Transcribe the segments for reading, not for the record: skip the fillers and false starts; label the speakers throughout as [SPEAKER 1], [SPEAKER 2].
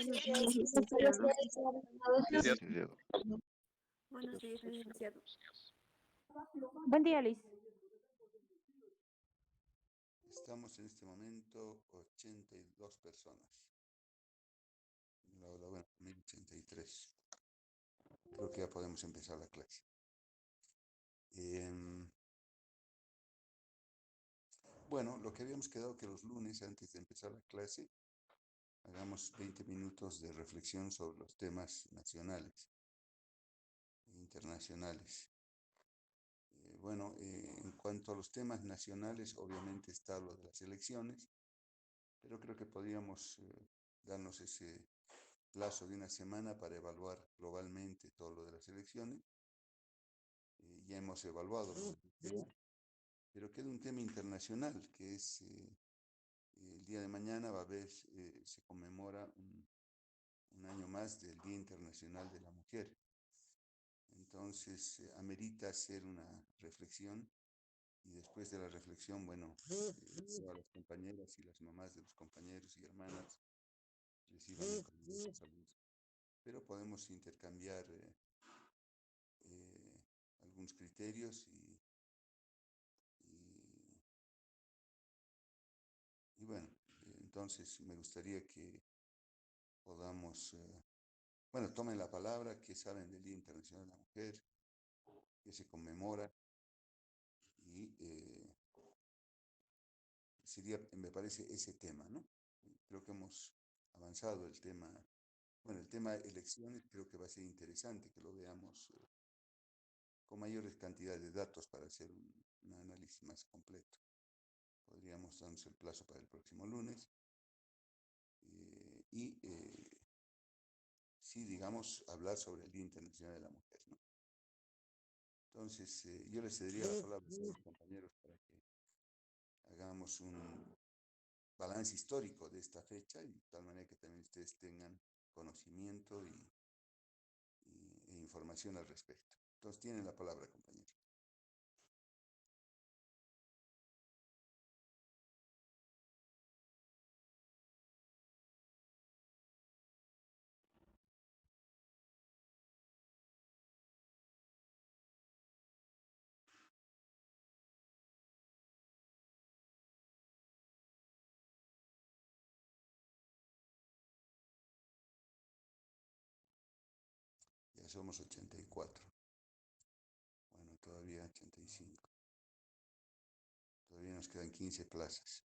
[SPEAKER 1] Licenciado, ¿no?
[SPEAKER 2] Licenciado.
[SPEAKER 1] Buenos días, licenciado.
[SPEAKER 3] Buen día, Liz.
[SPEAKER 2] Estamos en este momento 82 personas. Bueno, 1083. Creo que ya podemos empezar la clase. Bueno, lo que habíamos quedado que los lunes, antes de empezar la clase, hagamos 20 minutos de reflexión sobre los temas nacionales e internacionales. En cuanto a los temas nacionales, obviamente está lo de las elecciones, pero creo que podríamos darnos ese plazo de una semana para evaluar globalmente todo lo de las elecciones. Ya hemos evaluado el tema, pero queda un tema internacional, que es el día de mañana se conmemora un año más del Día Internacional de la Mujer. Entonces, amerita hacer una reflexión y después de la reflexión, todas las compañeras y las mamás de los compañeros y hermanas reciban un caluroso saludo. Pero podemos intercambiar algunos criterios y, y bueno, entonces me gustaría que podamos, tomen la palabra, que saben del Día Internacional de la Mujer, que se conmemora y me parece ese tema, ¿no? Creo que hemos avanzado el tema. Bueno, el tema de elecciones creo que va a ser interesante que lo veamos con mayores cantidades de datos para hacer un análisis más completo. Podríamos darnos el plazo para el próximo lunes sí, digamos, hablar sobre el Día Internacional de la Mujer, ¿no? Entonces, yo les cedería la palabra a los compañeros para que hagamos un balance histórico de esta fecha y de tal manera que también ustedes tengan conocimiento e información al respecto. Entonces, tienen la palabra, compañeros. Ya somos 84. Bueno, todavía 85. Todavía nos quedan 15 plazas.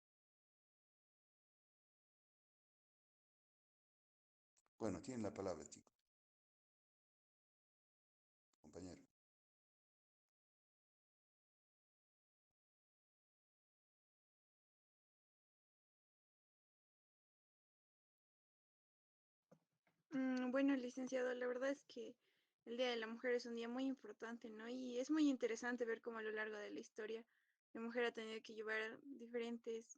[SPEAKER 2] Bueno, tienen la palabra, chicos. Compañero.
[SPEAKER 1] Bueno, licenciado, la verdad es que el Día de la Mujer es un día muy importante, ¿no? Y es muy interesante ver cómo a lo largo de la historia la mujer ha tenido que llevar diferentes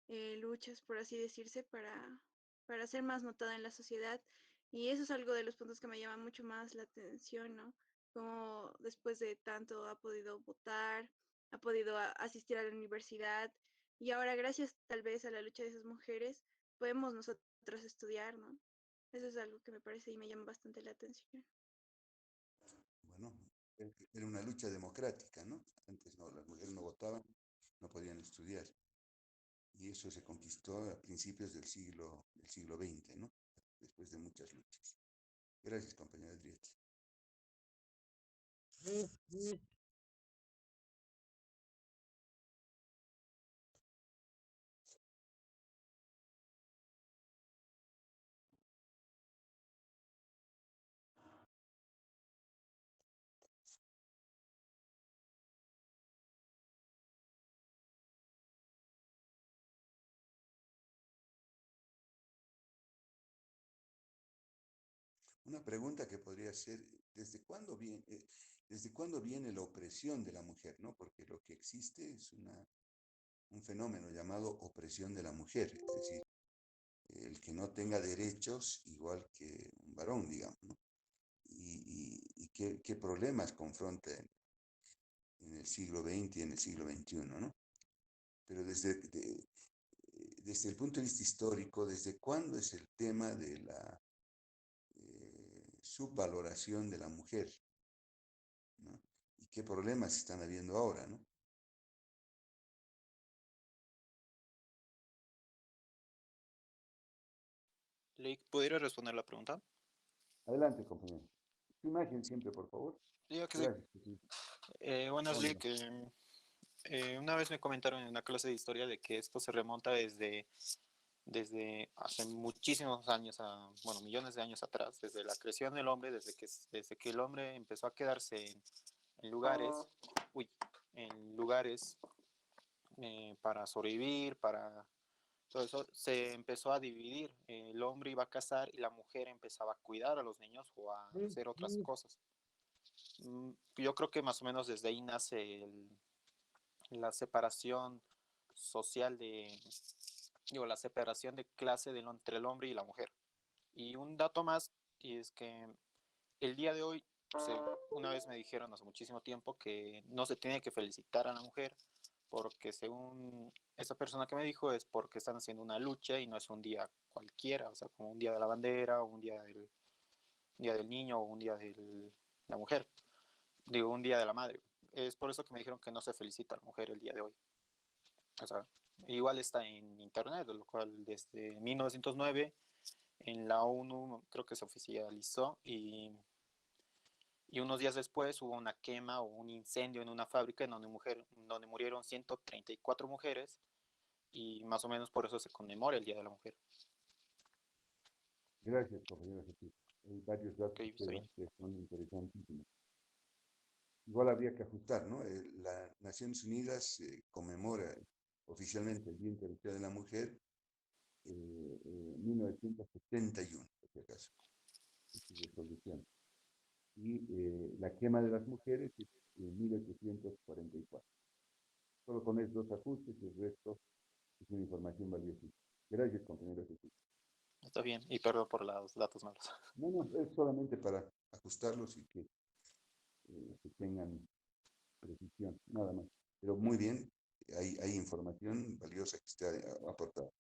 [SPEAKER 1] luchas, por así decirse, para ser más notada en la sociedad. Y eso es algo de los puntos que me llama mucho más la atención, ¿no? Como después de tanto ha podido votar, ha podido asistir a la universidad y ahora gracias tal vez a la lucha de esas mujeres podemos nosotros estudiar, ¿no? Eso es algo que me parece y me llama bastante la atención.
[SPEAKER 2] Bueno, era una lucha democrática, ¿no? Antes no, las mujeres no votaban, no podían estudiar. Y eso se conquistó a principios del siglo XX, ¿no? Después de muchas luchas. Gracias, compañera Adriette. Una pregunta que podría ser, ¿desde cuándo viene la opresión de la mujer, ¿no? Porque lo que existe es un fenómeno llamado opresión de la mujer, es decir, el que no tenga derechos igual que un varón, digamos, ¿no? Y qué problemas confronta en el siglo XX y en el siglo XXI, ¿no? Pero desde el punto de vista histórico, ¿desde cuándo es el tema de la subvaloración de la mujer? ¿No? ¿Y qué problemas están habiendo ahora? ¿No?
[SPEAKER 4] Lick, ¿pudiera responder la pregunta?
[SPEAKER 2] Adelante, compañero. Su imagen siempre, por favor.
[SPEAKER 4] Digo que sí.
[SPEAKER 2] Gracias. Sí.
[SPEAKER 4] Buenas,
[SPEAKER 2] Hola.
[SPEAKER 4] Lick. Una vez me comentaron en una clase de historia de que esto se remonta desde hace muchísimos años, bueno, millones de años atrás, desde la creación del hombre, desde que el hombre empezó a quedarse en lugares, en lugares para sobrevivir, para todo eso, se empezó a dividir. El hombre iba a cazar y la mujer empezaba a cuidar a los niños o a hacer otras cosas. Yo creo que más o menos desde ahí nace la separación social la separación de clase entre el hombre y la mujer. Y un dato más, y es que el día de hoy, una vez me dijeron hace muchísimo tiempo que no se tiene que felicitar a la mujer, porque según esa persona que me dijo es porque están haciendo una lucha y no es un día cualquiera, o sea, como un día de la bandera, o un día del niño, o un día de la mujer, digo, un día de la madre. Es por eso que me dijeron que no se felicita a la mujer el día de hoy. O sea, igual está en internet, lo cual desde 1909 en la ONU creo que se oficializó y unos días después hubo una quema o un incendio en una fábrica donde murieron 134 mujeres y más o menos por eso se conmemora el Día de la Mujer.
[SPEAKER 2] Gracias, compañero Jesús. Hay varios datos
[SPEAKER 4] Okay,
[SPEAKER 2] que son interesantísimos. Igual habría que ajustar, ¿no? Las Naciones Unidas conmemora oficialmente el Día Internacional de la Mujer en 1971, por si acaso, es su resolución. Y la quema de las mujeres es en 1844. Solo con esos dos ajustes, el resto es una información valiosa. Gracias, compañero Jesús.
[SPEAKER 4] Está bien, y perdón por los datos malos.
[SPEAKER 2] No, no, es solamente para ajustarlos y que tengan precisión, nada más. Pero muy bien, hay información valiosa que está aportada.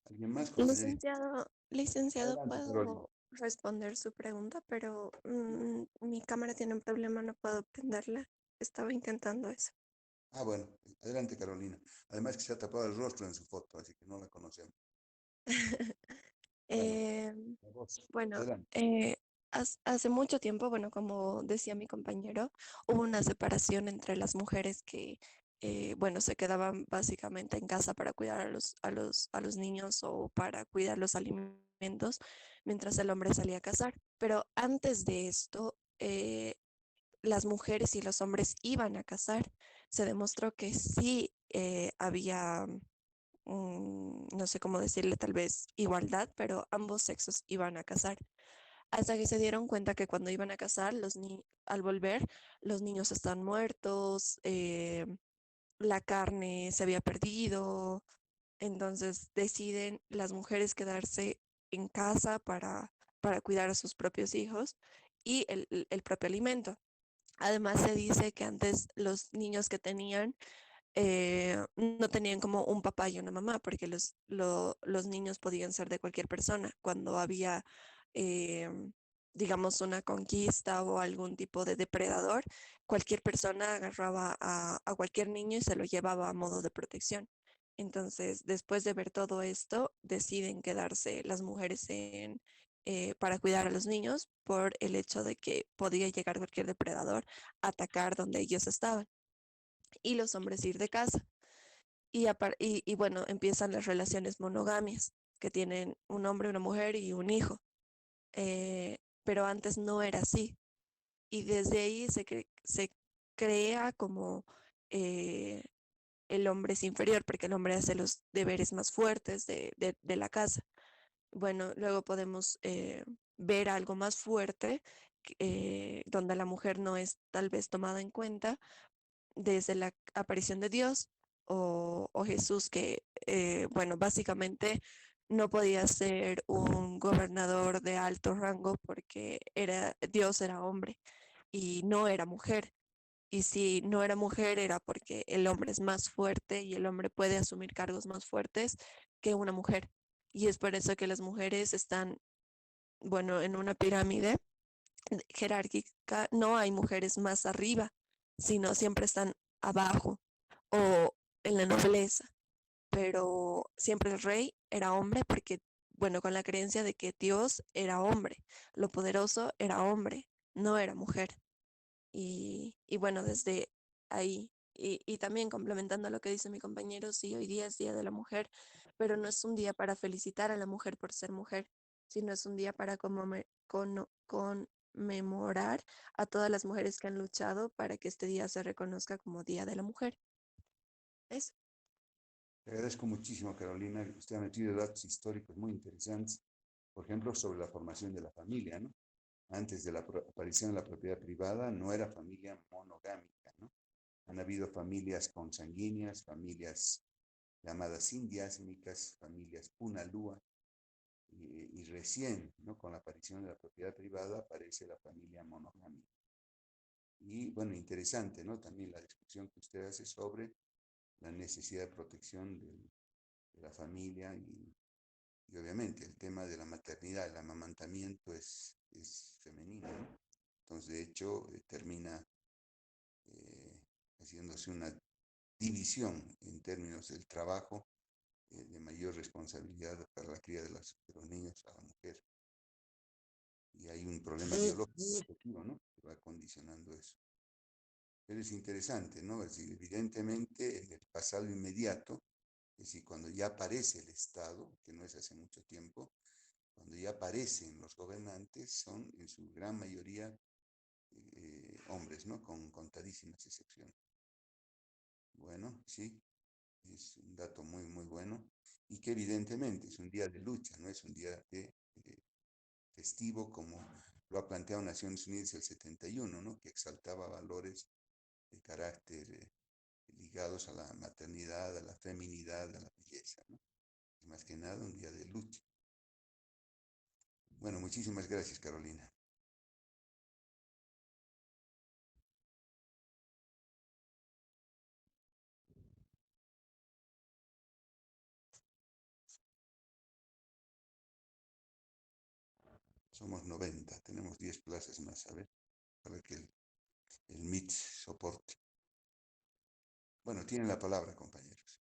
[SPEAKER 2] ¿Alguien más, compañerito?
[SPEAKER 3] Licenciado,
[SPEAKER 2] Adelante, Carolina.
[SPEAKER 3] puedo responder su pregunta, pero mi cámara tiene un problema, no puedo prenderla. Estaba intentando eso.
[SPEAKER 2] Ah, bueno, adelante, Carolina. Además que se ha tapado el rostro en su foto, así que no la conocemos. Bueno,
[SPEAKER 3] Eh,
[SPEAKER 2] la voz.
[SPEAKER 3] bueno,
[SPEAKER 2] Adelante.
[SPEAKER 3] hace mucho tiempo, bueno, como decía mi compañero, hubo una separación entre las mujeres que, bueno, se quedaban básicamente en casa para cuidar a los niños o para cuidar los alimentos, mientras el hombre salía a cazar. Pero antes de esto, las mujeres y los hombres iban a cazar. Se demostró que sí había no sé cómo decirle, tal vez igualdad, pero ambos sexos iban a cazar. Hasta que se dieron cuenta que cuando iban a cazar, al volver, los niños están muertos, la carne se había perdido, entonces deciden las mujeres quedarse en casa para cuidar a sus propios hijos y el propio alimento. Además, se dice que antes los niños que tenían no tenían como un papá y una mamá, porque los niños podían ser de cualquier persona. Cuando había, eh, digamos, una conquista o algún tipo de depredador, cualquier persona agarraba a cualquier niño y se lo llevaba a modo de protección. Entonces, después de ver todo esto, deciden quedarse las mujeres para cuidar a los niños por el hecho de que podía llegar cualquier depredador a atacar donde ellos estaban y los hombres ir de casa. Y bueno, empiezan las relaciones monogamias, que tienen un hombre, una mujer y un hijo. Pero antes no era así. Y desde ahí se crea como eh, el hombre es inferior, porque el hombre hace los deberes más fuertes de la casa. Bueno, luego podemos ver algo más fuerte, donde la mujer no es tal vez tomada en cuenta, desde la aparición de Dios o Jesús, que, bueno, básicamente no podía ser un gobernador de alto rango porque Dios era hombre y no era mujer. Y si no era mujer era porque el hombre es más fuerte y el hombre puede asumir cargos más fuertes que una mujer. Y es por eso que las mujeres están, bueno, en una pirámide jerárquica, no hay mujeres más arriba, sino siempre están abajo o en la nobleza. Pero siempre el rey era hombre porque, bueno, con la creencia de que Dios era hombre, lo poderoso era hombre, no era mujer. Y bueno, desde ahí, y también complementando lo que dice mi compañero, sí, hoy día es Día de la Mujer, pero no es un día para felicitar a la mujer por ser mujer, sino es un día para conmemorar a todas las mujeres que han luchado para que este día se reconozca como Día de la Mujer. Eso.
[SPEAKER 2] Te agradezco muchísimo, Carolina. Usted ha metido datos históricos muy interesantes, por ejemplo, sobre la formación de la familia, ¿no? Antes de la aparición de la propiedad privada, no era familia monogámica, ¿no? Han habido familias consanguíneas, familias llamadas indiásmicas, familias punalúa, y recién, ¿no? Con la aparición de la propiedad privada aparece la familia monogámica. Y bueno, interesante, ¿no? También la discusión que usted hace sobre la necesidad de protección de la familia y obviamente el tema de la maternidad, el amamantamiento es femenino, ¿no? Entonces, de hecho, termina eh, haciéndose una división en términos del trabajo, de mayor responsabilidad para la cría de los niños a la mujer. Y hay un problema biológico, ¿no? Que va condicionando eso. Pero es interesante, ¿no? Es decir, evidentemente en el pasado inmediato, es decir, cuando ya aparece el Estado, que no es hace mucho tiempo, cuando ya aparecen los gobernantes, son en su gran mayoría hombres, ¿no? Con contadísimas excepciones. Bueno, sí, es un dato muy, muy bueno y que evidentemente es un día de lucha, no es un día de festivo como lo ha planteado Naciones Unidas el 71, ¿no? Que exaltaba valores de carácter ligados a la maternidad, a la feminidad, a la belleza, ¿no? Es más que nada un día de lucha. Bueno, muchísimas gracias, Carolina. Somos 90, tenemos 10 plazas más, a ver, para que el MIT soporte. Bueno, tienen la palabra, compañeros.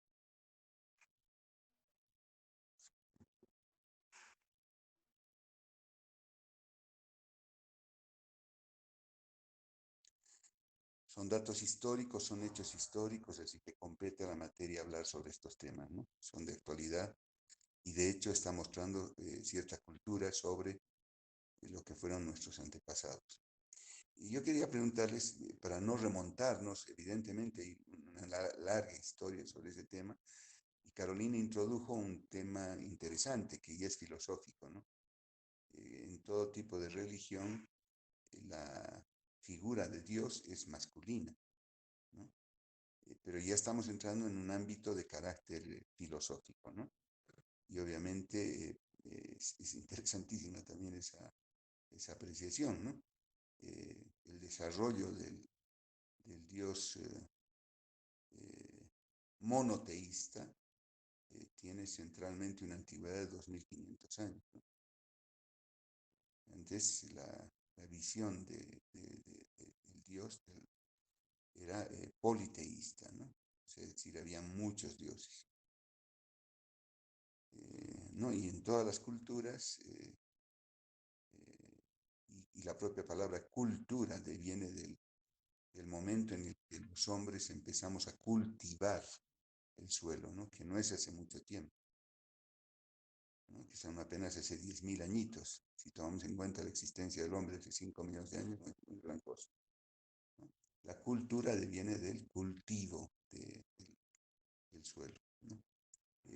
[SPEAKER 2] Son datos históricos, son hechos históricos, así que compete a la materia hablar sobre estos temas, ¿no? Son de actualidad y de hecho está mostrando cierta cultura sobre lo que fueron nuestros antepasados. Y yo quería preguntarles, para no remontarnos, evidentemente hay una larga historia sobre ese tema, y Carolina introdujo un tema interesante que ya es filosófico, ¿no? En todo tipo de religión, la figura de Dios es masculina, ¿no? Pero ya estamos entrando en un ámbito de carácter filosófico, ¿no? Y obviamente es interesantísima también esa apreciación, ¿no? El desarrollo del Dios eh, monoteísta tiene centralmente una antigüedad de 2500 años, ¿no? Antes la visión del Dios era politeísta, ¿no? Es decir, había muchos dioses. ¿No? Y en todas las culturas, y la propia palabra cultura deviene del momento en el que los hombres empezamos a cultivar el suelo, ¿no? Que no es hace mucho tiempo, ¿no? Que son apenas hace 10.000 añitos. Si tomamos en cuenta la existencia del hombre hace 5 millones de años, no es una gran cosa, ¿no? La cultura deviene del cultivo del suelo, ¿no?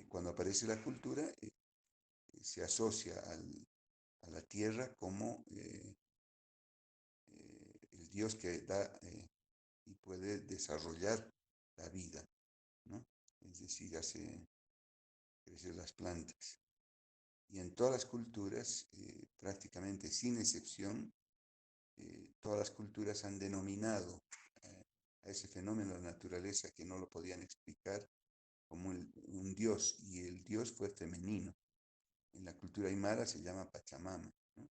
[SPEAKER 2] Cuando aparece la cultura, se asocia a la tierra como el Dios que da y puede desarrollar la vida, ¿no? Es decir, hace crecer las plantas. Y en todas las culturas, prácticamente sin excepción, todas las culturas han denominado a ese fenómeno de la naturaleza que no lo podían explicar como un dios, y el dios fue femenino. En la cultura aymara se llama Pachamama, ¿no?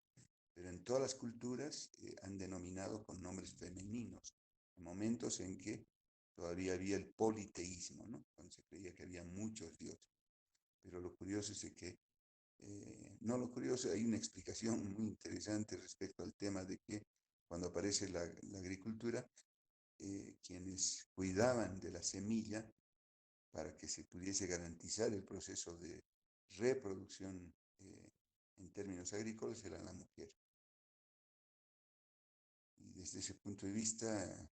[SPEAKER 2] Pero en todas las culturas han denominado con nombres femeninos, en momentos en que todavía había el politeísmo, ¿no? Cuando se creía que había muchos dioses. Pero lo curioso es que, no lo curioso, hay una explicación muy interesante respecto al tema de que cuando aparece la agricultura, quienes cuidaban de la semilla para que se pudiese garantizar el proceso de reproducción en términos agrícolas era la mujer. Y desde ese punto de vista,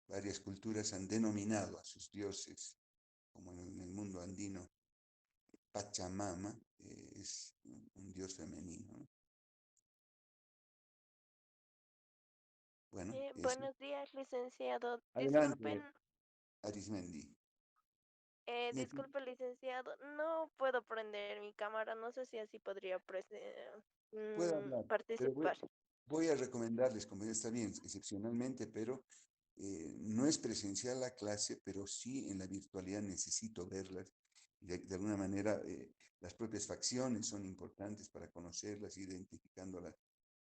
[SPEAKER 2] varias culturas han denominado a sus dioses, como en el mundo andino, Pachamama, es un dios femenino, ¿no? Bueno, eso.
[SPEAKER 5] Buenos días, licenciado.
[SPEAKER 2] Adelante, Arismendi. Me
[SPEAKER 5] Disculpe, licenciado. No puedo prender mi cámara. No sé si así podría
[SPEAKER 2] puedo hablar, pero
[SPEAKER 5] participar.
[SPEAKER 2] voy a recomendarles, como ya está bien, excepcionalmente, pero no es presencial la clase, pero sí en la virtualidad necesito verlas. De alguna manera, las propias facciones son importantes para conocerlas, identificándolas.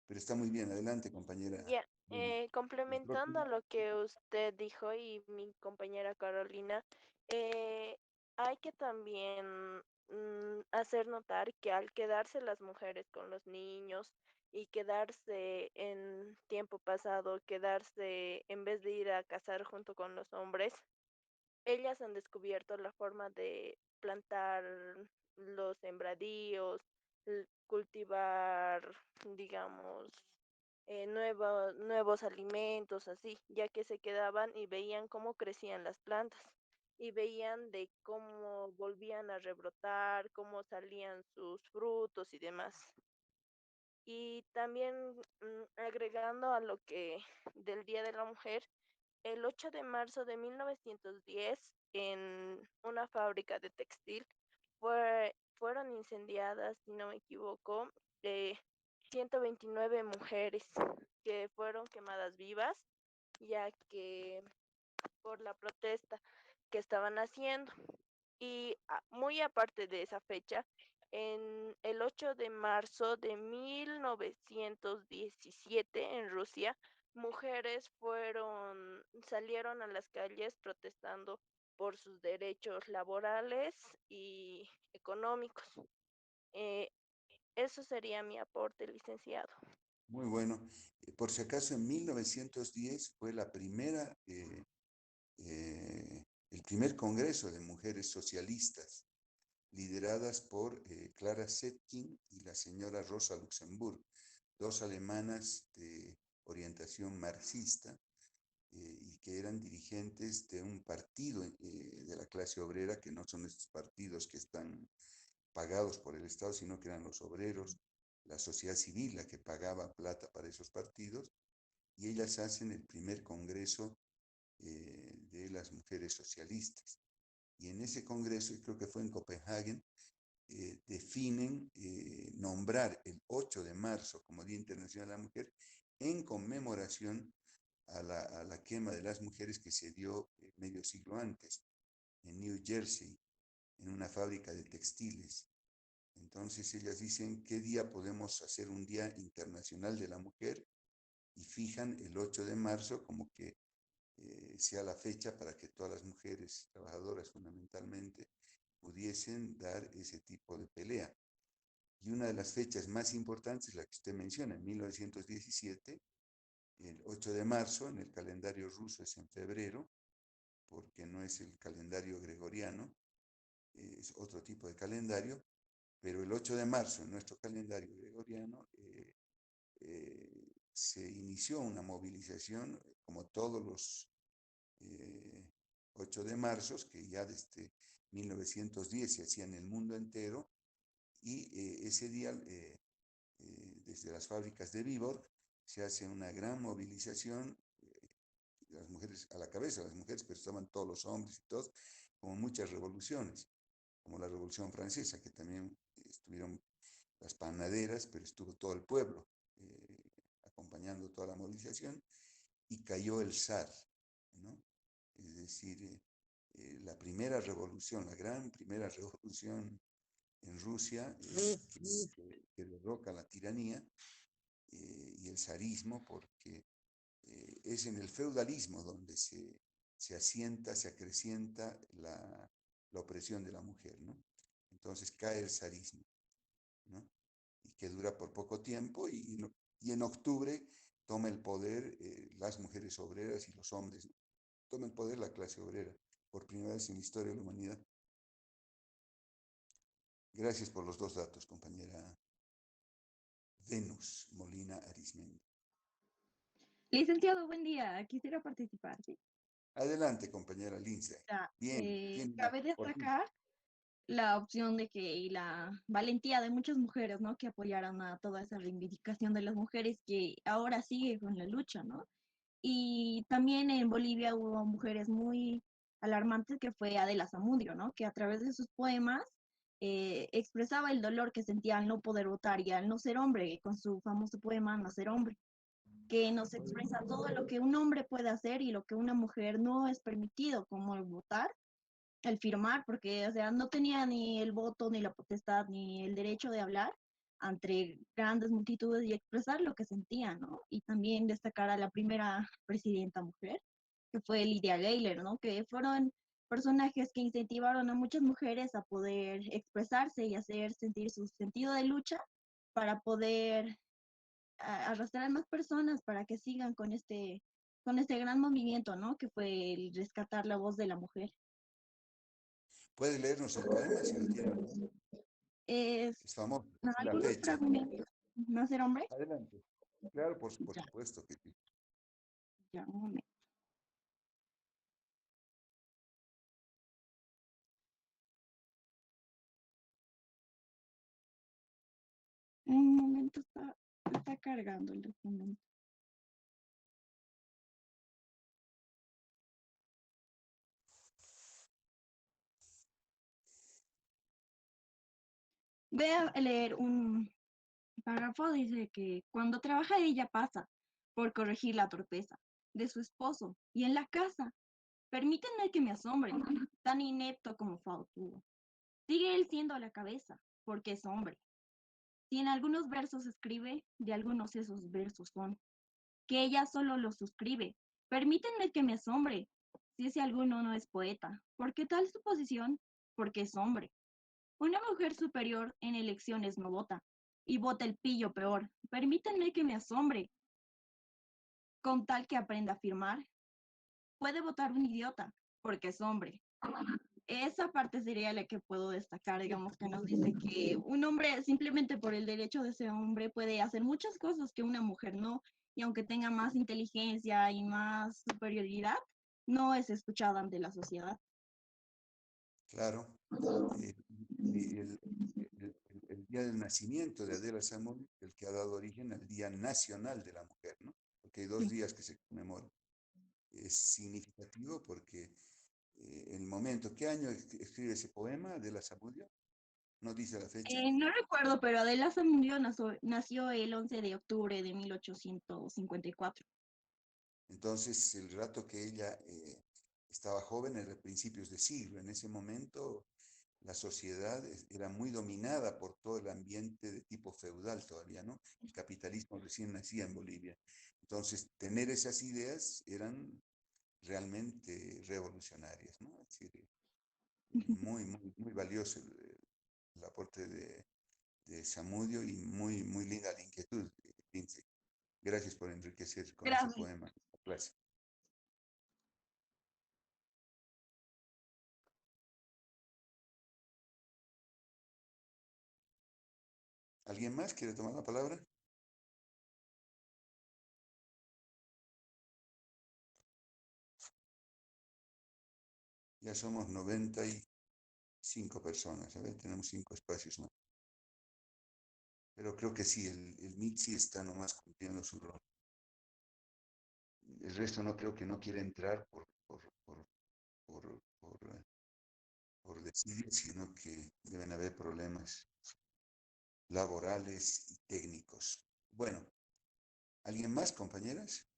[SPEAKER 2] Pero está muy bien, adelante, compañera.
[SPEAKER 5] Ya,
[SPEAKER 2] Lili. La
[SPEAKER 5] complementando
[SPEAKER 2] próxima.
[SPEAKER 5] lo que usted dijo y mi compañera Carolina, eh, hay que también hacer notar que al quedarse las mujeres con los niños y quedarse en tiempo pasado, quedarse en vez de ir a cazar junto con los hombres, ellas han descubierto la forma de plantar los sembradíos, cultivar, digamos, nuevos alimentos, así, ya que se quedaban y veían cómo crecían las plantas y veían de cómo volvían a rebrotar, cómo salían sus frutos y demás. Y también agregando a lo que del Día de la Mujer, el 8 de marzo de 1910, en una fábrica de textil, fueron incendiadas, si no me equivoco, 129 mujeres que fueron quemadas vivas, ya que por la protesta que estaban haciendo. Y muy aparte de esa fecha, en el 8 de marzo de 1917 en Rusia, mujeres salieron a las calles protestando por sus derechos laborales y económicos. Eh, Eso sería mi aporte, licenciado.
[SPEAKER 2] Muy bueno. Por si acaso, en 1910 fue el primer congreso de mujeres socialistas, lideradas por Clara Zetkin y la señora Rosa Luxemburg, dos alemanas de orientación marxista, y que eran dirigentes de un partido de la clase obrera, que no son estos partidos que están pagados por el Estado, sino que eran los obreros, la sociedad civil la que pagaba plata para esos partidos, y ellas hacen el primer congreso de las mujeres socialistas. Y en ese congreso, y creo que fue en Copenhague, definen nombrar el 8 de marzo como Día Internacional de la Mujer en conmemoración a la quema de las mujeres que se dio medio siglo antes en New Jersey, en una fábrica de textiles. Entonces ellas dicen, ¿qué día podemos hacer un Día Internacional de la Mujer? Y fijan el 8 de marzo como que sea la fecha para que todas las mujeres trabajadoras fundamentalmente pudiesen dar ese tipo de pelea. Y una de las fechas más importantes es la que usted menciona, en 1917, el 8 de marzo, en el calendario ruso es en febrero, porque no es el calendario gregoriano, es otro tipo de calendario, pero el 8 de marzo en nuestro calendario gregoriano se inició una movilización, como todos los 8 de marzo, que ya desde 1910 se hacía en el mundo entero, y ese día, desde las fábricas de Viborg, se hace una gran movilización las mujeres a la cabeza, las mujeres, pero estaban todos los hombres y todos, como muchas revoluciones, como la Revolución Francesa, que también estuvieron las panaderas, pero estuvo todo el pueblo acompañando toda la movilización, y cayó el zar, ¿no? Es decir, la primera revolución, la gran primera revolución en Rusia, que derroca la tiranía y el zarismo, porque es en el feudalismo donde se asienta, se acrecienta la opresión de la mujer, ¿no? Entonces cae el zarismo, ¿no? Y que dura por poco tiempo y en octubre toma el poder las mujeres obreras y los hombres, ¿no? Toma el poder la clase obrera, por primera vez en la historia de la humanidad. Gracias por los dos datos, compañera Venus Molina Arismendi.
[SPEAKER 6] Licenciado, buen día. Quisiera participar, ¿sí?
[SPEAKER 2] Adelante, compañera Lindsay.
[SPEAKER 6] Ya,
[SPEAKER 2] Bien, tiene
[SPEAKER 6] cabe
[SPEAKER 2] por fin.
[SPEAKER 6] destacar la opción de que y la valentía de muchas mujeres, ¿no? Que apoyaran a toda esa reivindicación de las mujeres que ahora sigue con la lucha, ¿no? Y también en Bolivia hubo mujeres muy alarmantes que fue Adela Zamudio, ¿no? Que a través de sus poemas expresaba el dolor que sentía al no poder votar y al no ser hombre, con su famoso poema Nacer hombre, que nos expresa todo lo que un hombre puede hacer y lo que una mujer no es permitido, como el votar, el firmar, porque, o sea, no tenía ni el voto, ni la potestad, ni el derecho de hablar ante grandes multitudes y expresar lo que sentía, ¿no? Y también destacar a la primera presidenta mujer, que fue Lydia Gayler, ¿no? Que fueron personajes que incentivaron a muchas mujeres a poder expresarse y hacer sentir su sentido de lucha para poder arrastrar a más personas para que sigan con este gran movimiento, ¿no? Que fue el rescatar la voz de la mujer.
[SPEAKER 2] ¿Puede leernos el poema si lo tiene a mano?
[SPEAKER 6] Es
[SPEAKER 2] Es famoso, la
[SPEAKER 6] algunos
[SPEAKER 2] fecha.
[SPEAKER 6] fragmentos. ¿Nacer hombre?
[SPEAKER 2] Adelante. Claro, por
[SPEAKER 6] Ya,
[SPEAKER 2] supuesto que sí.
[SPEAKER 6] ya, un momento. Un momento, está cargando el documento. Voy a leer un párrafo, dice que cuando trabaja ella pasa por corregir la torpeza de su esposo y en la casa. Permítanme que me asombre, tan inepto como fautudo. Sigue él siendo la cabeza, porque es hombre. Si en algunos versos escribe, de algunos esos versos son, que ella solo los suscribe. Permítanme que me asombre, si ese alguno no es poeta. ¿Por qué tal suposición? Porque es hombre. Una mujer superior en elecciones no vota, y vota el pillo peor. Permítanme que me asombre, con tal que aprenda a firmar. Puede votar un idiota, porque es hombre. Esa parte sería la que puedo destacar, digamos, que nos dice que un hombre, simplemente por el derecho de ser hombre, puede hacer muchas cosas que una mujer no, y aunque tenga más inteligencia y más superioridad, no es escuchada ante la sociedad.
[SPEAKER 2] Claro. Eh, y el día del nacimiento de Adela Zamora, el que ha dado origen al Día Nacional de la Mujer, ¿no? Porque hay 2 días que se conmemoran. Es significativo porque el momento, ¿qué año escribe ese poema de la Zamudio? No dice la fecha.
[SPEAKER 6] No recuerdo, pero Adela Zamudio nació el 11 de octubre de 1854.
[SPEAKER 2] Entonces, el rato que ella estaba joven, era principios de siglo, en ese momento la sociedad era muy dominada por todo el ambiente de tipo feudal todavía, ¿no? El capitalismo recién nacía en Bolivia. Entonces, tener esas ideas eran realmente revolucionarias, ¿no? Es decir, muy valioso el aporte de Samudio y muy linda la inquietud, Lindsay. Gracias por enriquecer con ese
[SPEAKER 6] Gracias.
[SPEAKER 2] poema la clase. ¿Alguien más quiere tomar la palabra? Ya somos 95 personas, a ver, tenemos 5 espacios más. Pero creo que sí, el MIT sí está nomás cumpliendo su rol. El resto no creo que no quiera entrar por, por decidir, sino que deben haber problemas laborales y técnicos. Bueno, ¿alguien más, compañeras?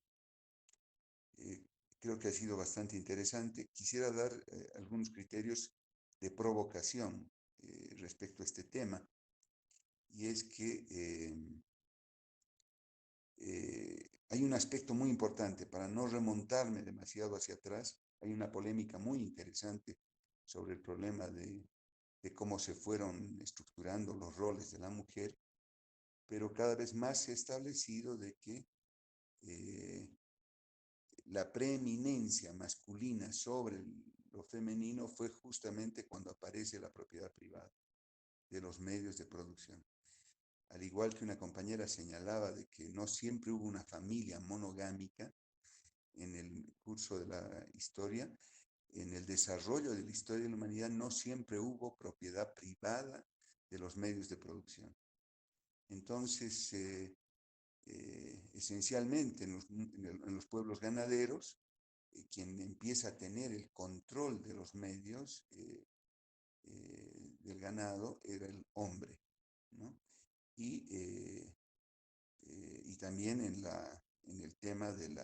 [SPEAKER 2] Creo que ha sido bastante interesante. Quisiera dar algunos criterios de provocación respecto a este tema, y es que hay un aspecto muy importante, para no remontarme demasiado hacia atrás, hay una polémica muy interesante sobre el problema de cómo se fueron estructurando los roles de la mujer, pero cada vez más se ha establecido de que la preeminencia masculina sobre lo femenino fue justamente cuando aparece la propiedad privada de los medios de producción. Al igual que una compañera señalaba de que no siempre hubo una familia monogámica en el curso de la historia, en el desarrollo de la historia de la humanidad no siempre hubo propiedad privada de los medios de producción. Entonces, esencialmente en los pueblos ganaderos, quien empieza a tener el control de los medios del ganado era el hombre, ¿no? Y también en el tema del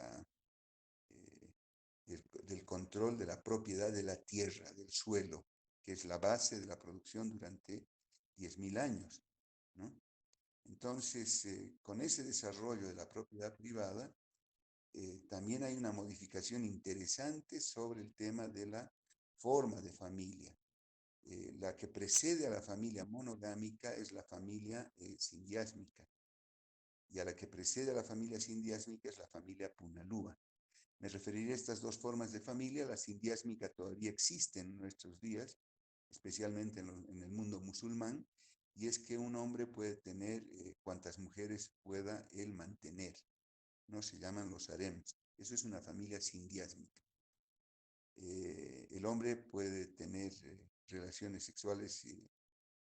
[SPEAKER 2] control de la propiedad de la tierra, del suelo, que es la base de la producción durante 10.000 años, ¿no? Entonces, con ese desarrollo de la propiedad privada, también hay una modificación interesante sobre el tema de la forma de familia. La que precede a la familia monogámica es la familia sindiásmica, y a la que precede a la familia sindiásmica es la familia punalúa. Me referiré a estas dos formas de familia. La sindiásmica todavía existe en nuestros días, especialmente en el mundo musulmán, y es que un hombre puede tener cuantas mujeres pueda él mantener, ¿no? Se llaman los harems. Eso es una familia sindiásmica. El hombre puede tener relaciones sexuales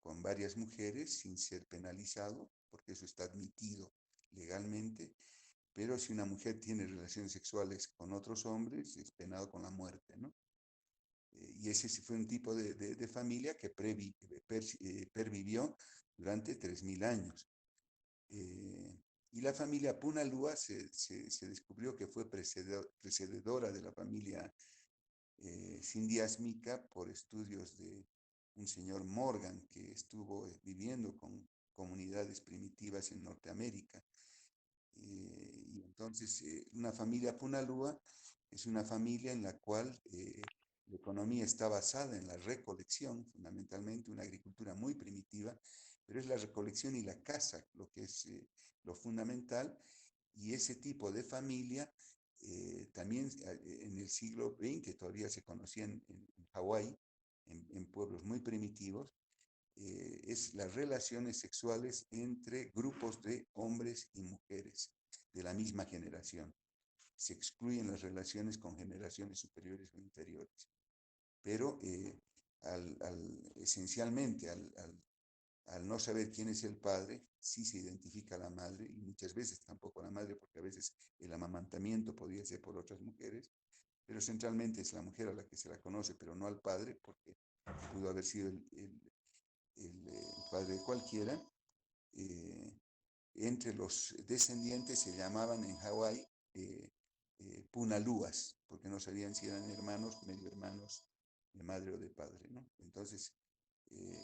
[SPEAKER 2] con varias mujeres sin ser penalizado, porque eso está admitido legalmente, pero si una mujer tiene relaciones sexuales con otros hombres, es penado con la muerte, ¿no? Y ese fue un tipo de familia que pervivió durante 3.000 años. Y la familia Punalúa se descubrió que fue precededora de la familia sindiásmica por estudios de un señor Morgan, que estuvo viviendo con comunidades primitivas en Norteamérica. Y entonces una familia Punalúa es una familia en la cual la economía está basada en la recolección, fundamentalmente una agricultura muy primitiva, pero es la recolección y la caza lo que es lo fundamental, y ese tipo de familia también en el siglo XX todavía se conocía en Hawái, en pueblos muy primitivos, es las relaciones sexuales entre grupos de hombres y mujeres de la misma generación. Se excluyen las relaciones con generaciones superiores o inferiores. Pero esencialmente al no saber quién es el padre, sí se identifica a la madre, y muchas veces tampoco a la madre, porque a veces el amamantamiento podía ser por otras mujeres, pero centralmente es la mujer a la que se la conoce, pero no al padre, porque pudo haber sido el padre de cualquiera. Entre los descendientes se llamaban en Hawái punalúas, porque no sabían si eran hermanos, medio hermanos, de madre o de padre, ¿no? Entonces,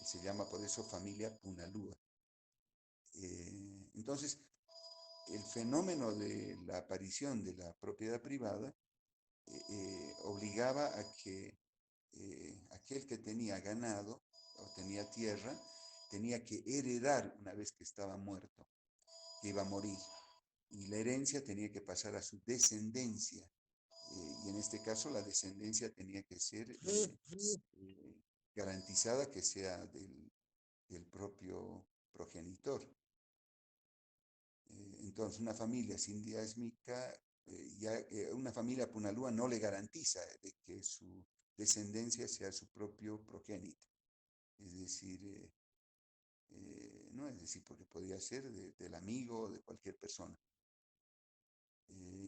[SPEAKER 2] se llama por eso familia punalúa. Entonces, el fenómeno de la aparición de la propiedad privada obligaba a que aquel que tenía ganado o tenía tierra tenía que heredar una vez que estaba muerto, que iba a morir, y la herencia tenía que pasar a su descendencia, y en este caso la descendencia tenía que ser garantizada, que sea del propio progenitor. Entonces, una familia sindiásmica, una familia punalúa no le garantiza de que su descendencia sea su propio progénito. Es decir, no es decir, porque podría ser del amigo o de cualquier persona.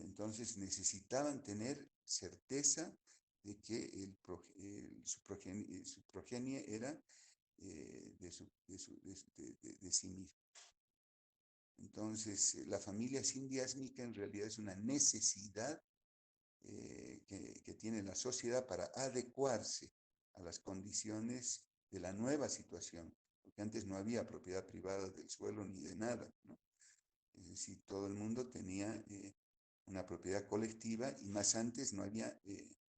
[SPEAKER 2] Entonces necesitaban tener certeza de que su progenie era de sí mismo. Entonces, la familia sindiásmica en realidad es una necesidad que tiene la sociedad para adecuarse a las condiciones de la nueva situación, porque antes no había propiedad privada del suelo ni de nada, ¿no? Es decir, todo el mundo tenía una propiedad colectiva y más antes no había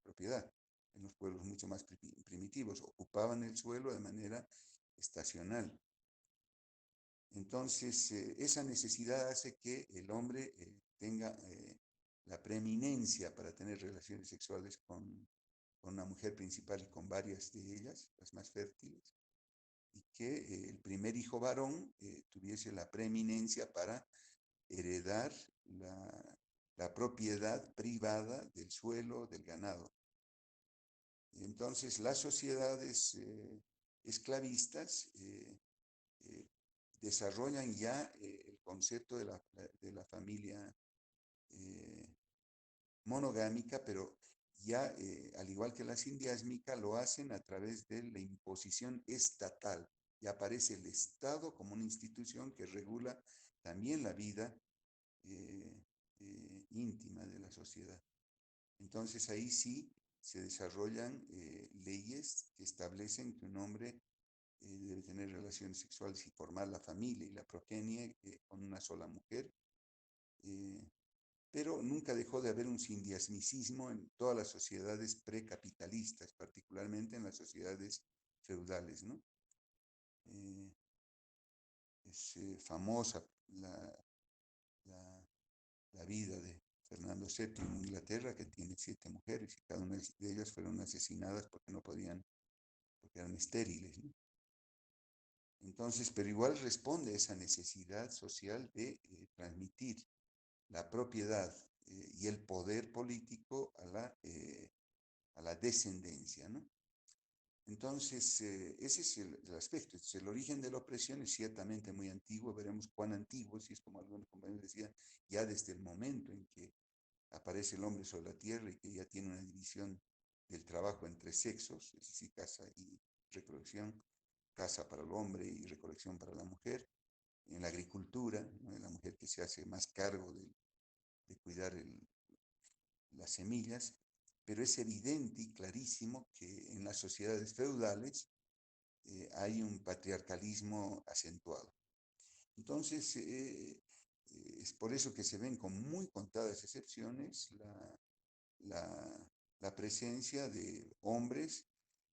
[SPEAKER 2] propiedad. En los pueblos mucho más primitivos ocupaban el suelo de manera estacional. Entonces, esa necesidad hace que el hombre tenga la preeminencia para tener relaciones sexuales con una mujer principal y con varias de ellas, las más fértiles, y que el primer hijo varón tuviese la preeminencia para heredar la propiedad privada del suelo, del ganado. Entonces, las sociedades esclavistas desarrollan ya el concepto de la familia monogámica, pero ya, al igual que la sindiásmica, lo hacen a través de la imposición estatal. Ya aparece el Estado como una institución que regula también la vida íntima de la sociedad. Entonces ahí sí se desarrollan leyes que establecen que un hombre debe tener relaciones sexuales y formar la familia y la progenie con una sola mujer, pero nunca dejó de haber un sindiasmicismo en todas las sociedades precapitalistas, particularmente en las sociedades feudales, ¿no? Es famosa la vida de Fernando VII en Inglaterra, que tiene 7 mujeres y cada una de ellas fueron asesinadas porque no podían, porque eran estériles, ¿no? Entonces, pero igual responde a esa necesidad social de transmitir la propiedad y el poder político a la descendencia, ¿no? Entonces, ese es el aspecto. Entonces, el origen de la opresión es ciertamente muy antiguo, veremos cuán antiguo, si es como algunos compañeros decían, ya desde el momento en que aparece el hombre sobre la tierra y que ya tiene una división del trabajo entre sexos, es decir, caza y recolección, caza para el hombre y recolección para la mujer, en la agricultura, ¿no? La mujer que se hace más cargo de cuidar las semillas, pero es evidente y clarísimo que en las sociedades feudales hay un patriarcalismo acentuado. Entonces, es por eso que se ven con muy contadas excepciones la presencia de hombres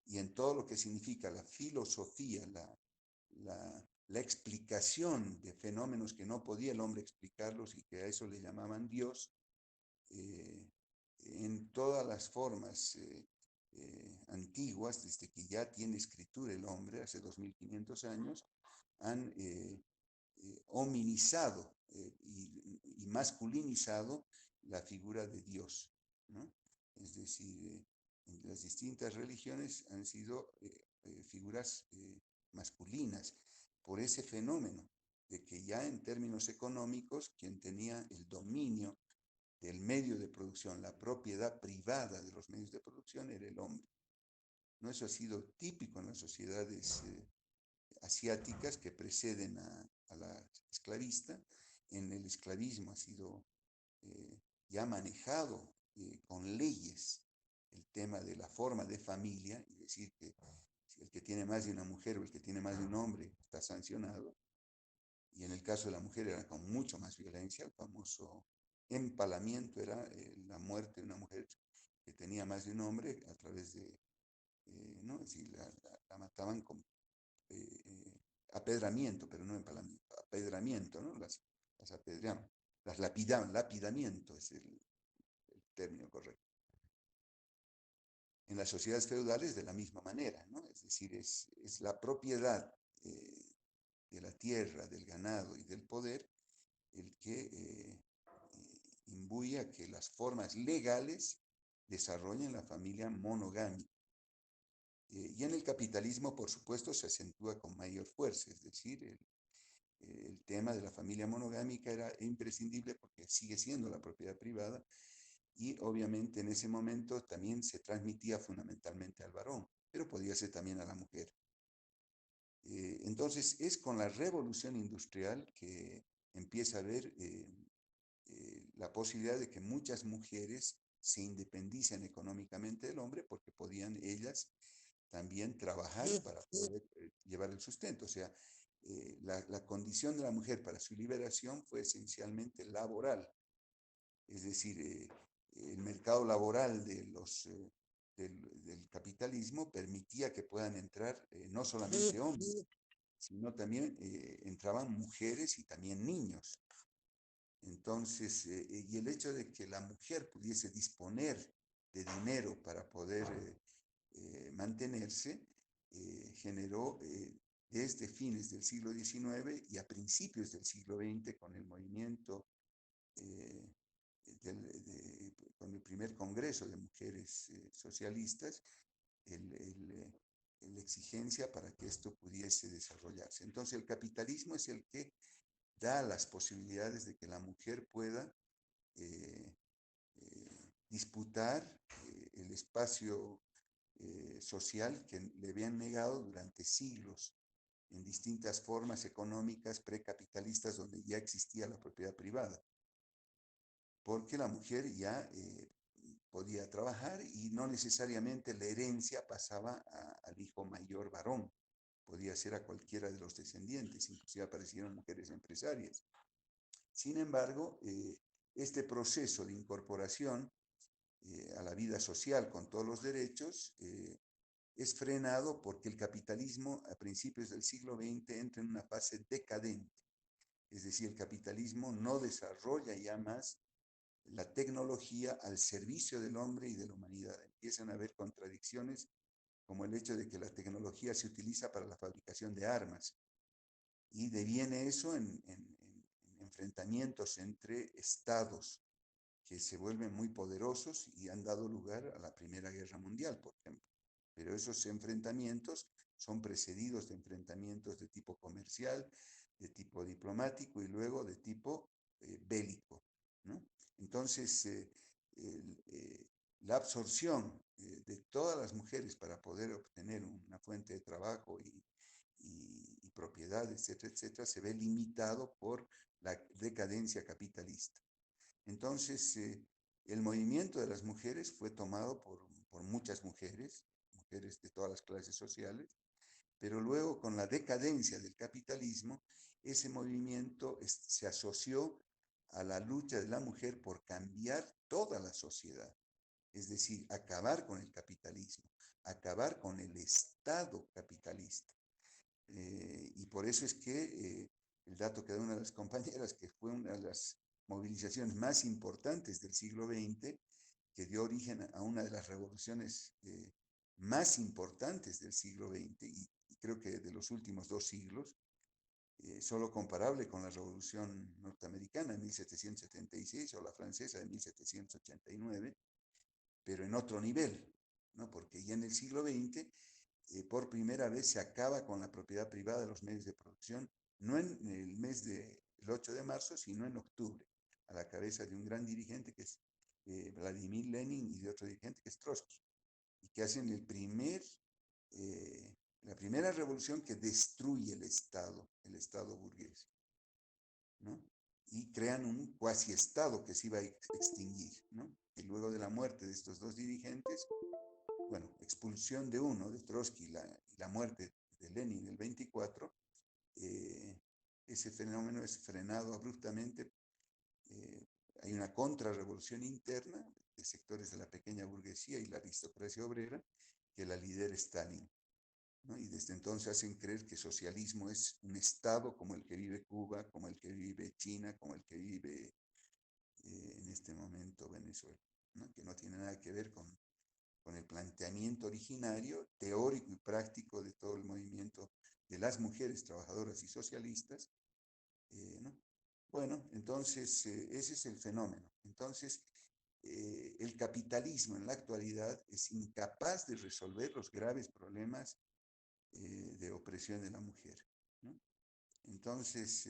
[SPEAKER 2] y en todo lo que significa la filosofía, la explicación de fenómenos que no podía el hombre explicarlos y que a eso le llamaban Dios, en todas las formas antiguas, desde que ya tiene escritura el hombre, hace 2500 años, han hominizado y masculinizado la figura de Dios, ¿no? Es decir, en las distintas religiones han sido figuras masculinas por ese fenómeno de que ya en términos económicos quien tenía el dominio del medio de producción, la propiedad privada de los medios de producción era el hombre. ¿No? Eso ha sido típico en las sociedades asiáticas que preceden a la esclavista. En el esclavismo ha sido ya manejado con leyes el tema de la forma de familia, es decir, que si el que tiene más de una mujer o el que tiene más de un hombre está sancionado. Y en el caso de la mujer era con mucho más violencia, el famoso empalamiento era la muerte de una mujer que tenía más de un hombre a través de, ¿no? Es decir, la mataban con apedramiento, pero no empalamiento, apedramiento, ¿no? Las apedreaban, las lapidaban, lapidamiento es el término correcto. En las sociedades feudales de la misma manera, ¿no? Es decir, es la propiedad de la tierra, del ganado y del poder el que imbuye a que las formas legales desarrollen la familia monogámica. Y en el capitalismo, por supuesto, se acentúa con mayor fuerza, es decir, el tema de la familia monogámica era imprescindible porque sigue siendo la propiedad privada y obviamente en ese momento también se transmitía fundamentalmente al varón, pero podía ser también a la mujer. Entonces es con la revolución industrial que empieza a haber la posibilidad de que muchas mujeres se independicen económicamente del hombre porque podían ellas también trabajar para poder llevar el sustento. O sea, la condición de la mujer para su liberación fue esencialmente laboral. Es decir, el mercado laboral del capitalismo permitía que puedan entrar no solamente hombres, sino también entraban mujeres y también niños. Entonces, y el hecho de que la mujer pudiese disponer de dinero para poder mantenerse, generó desde fines del siglo XIX y a principios del siglo XX con el movimiento, con el primer Congreso de Mujeres Socialistas, la exigencia para que esto pudiese desarrollarse. Entonces, el capitalismo es el que da las posibilidades de que la mujer pueda disputar el espacio social que le habían negado durante siglos en distintas formas económicas precapitalistas donde ya existía la propiedad privada. Porque la mujer ya podía trabajar y no necesariamente la herencia pasaba al hijo mayor varón, podía ser a cualquiera de los descendientes, inclusive aparecieron mujeres empresarias. Sin embargo, este proceso de incorporación a la vida social con todos los derechos es frenado porque el capitalismo a principios del siglo XX entra en una fase decadente. Es decir, el capitalismo no desarrolla ya más la tecnología al servicio del hombre y de la humanidad. Empiezan a haber contradicciones como el hecho de que la tecnología se utiliza para la fabricación de armas y deviene eso en enfrentamientos entre estados que se vuelven muy poderosos y han dado lugar a la Primera Guerra Mundial, por ejemplo. Pero esos enfrentamientos son precedidos de enfrentamientos de tipo comercial, de tipo diplomático y luego de tipo bélico, ¿no? Entonces, la absorción de todas las mujeres para poder obtener una fuente de trabajo y propiedad, etcétera, etcétera, se ve limitado por la decadencia capitalista. Entonces, el movimiento de las mujeres fue tomado por muchas mujeres, mujeres de todas las clases sociales, pero luego con la decadencia del capitalismo, ese movimiento se asoció a la lucha de la mujer por cambiar toda la sociedad, es decir, acabar con el capitalismo, acabar con el Estado capitalista. Y por eso es que el dato que da una de las compañeras, que fue una de las movilizaciones más importantes del siglo XX, que dio origen a una de las revoluciones más importantes del siglo XX y creo que de los últimos 2 siglos, solo comparable con la Revolución Norteamericana en 1776 o la francesa de 1789, pero en otro nivel, ¿no? Porque ya en el siglo XX por primera vez se acaba con la propiedad privada de los medios de producción, no en el mes del 8 de marzo, sino en octubre, a la cabeza de un gran dirigente que es Vladimir Lenin y de otro dirigente que es Trotsky, y que hacen la primera revolución que destruye el Estado burgués, ¿no? Y crean un cuasi Estado que se iba a extinguir, ¿no? Y luego de la muerte de estos dos dirigentes, bueno, expulsión de uno, de Trotsky, y la muerte de Lenin en el 24, ese fenómeno es frenado abruptamente. Hay una contrarrevolución interna de sectores de la pequeña burguesía y la aristocracia obrera que la lidera Stalin, ¿no? Y desde entonces hacen creer que socialismo es un Estado como el que vive Cuba, como el que vive China, como el que vive en este momento Venezuela, ¿no? Que no tiene nada que ver con el planteamiento originario, teórico y práctico de todo el movimiento de las mujeres trabajadoras y socialistas, ¿no? Bueno, entonces ese es el fenómeno. Entonces, el capitalismo en la actualidad es incapaz de resolver los graves problemas de opresión de la mujer, ¿no? Entonces,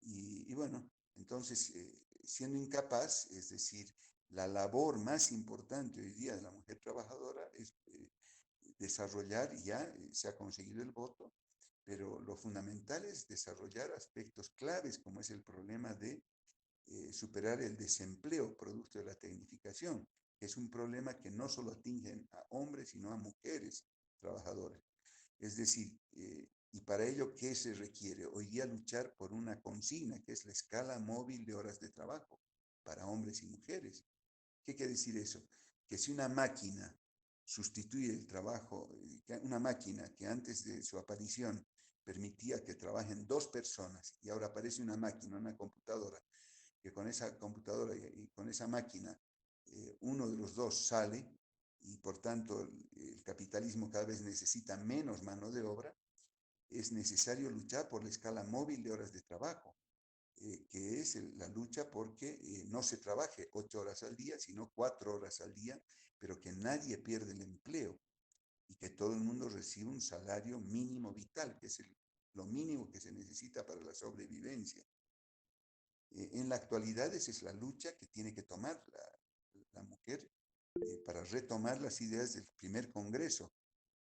[SPEAKER 2] y bueno, entonces, siendo incapaz, es decir, la labor más importante hoy día de la mujer trabajadora es desarrollar, y ya se ha conseguido el voto, pero lo fundamental es desarrollar aspectos claves como es el problema de superar el desempleo producto de la tecnificación, que es un problema que no solo atinge a hombres, sino a mujeres trabajadoras. Es decir, y para ello, ¿qué se requiere? Hoy día luchar por una consigna, que es la escala móvil de horas de trabajo para hombres y mujeres. ¿Qué quiere decir eso? Que si una máquina sustituye el trabajo, una máquina que antes de su aparición permitía que trabajen dos personas y ahora aparece una máquina, una computadora, que con esa computadora y con esa máquina uno de los dos sale y por tanto el capitalismo cada vez necesita menos mano de obra, es necesario luchar por la escala móvil de horas de trabajo, que es la lucha porque no se trabaje 8 horas al día, sino 4 horas al día, pero que nadie pierde el empleo y que todo el mundo reciba un salario mínimo vital, que es lo mínimo que se necesita para la sobrevivencia. En la actualidad esa es la lucha que tiene que tomar la mujer para retomar las ideas del primer congreso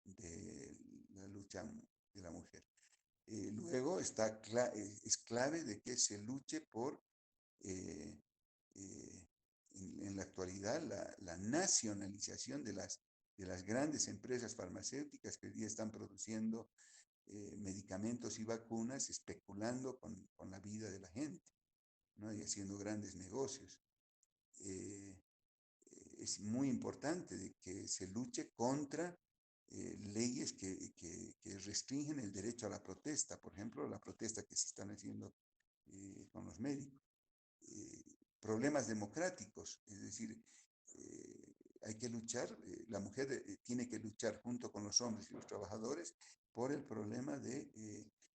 [SPEAKER 2] de la lucha de la mujer. Luego es clave de que se luche por, eh, eh, en la actualidad, la nacionalización de las grandes empresas farmacéuticas que hoy día están produciendo medicamentos y vacunas especulando con la vida de la gente, ¿no? Y haciendo grandes negocios. Eh, es muy importante de que se luche contra leyes que restringen el derecho a la protesta, por ejemplo, la protesta que se están haciendo con los médicos. Eh, Problemas democráticos, es decir, hay que luchar, la mujer tiene que luchar junto con los hombres y los trabajadores por el problema de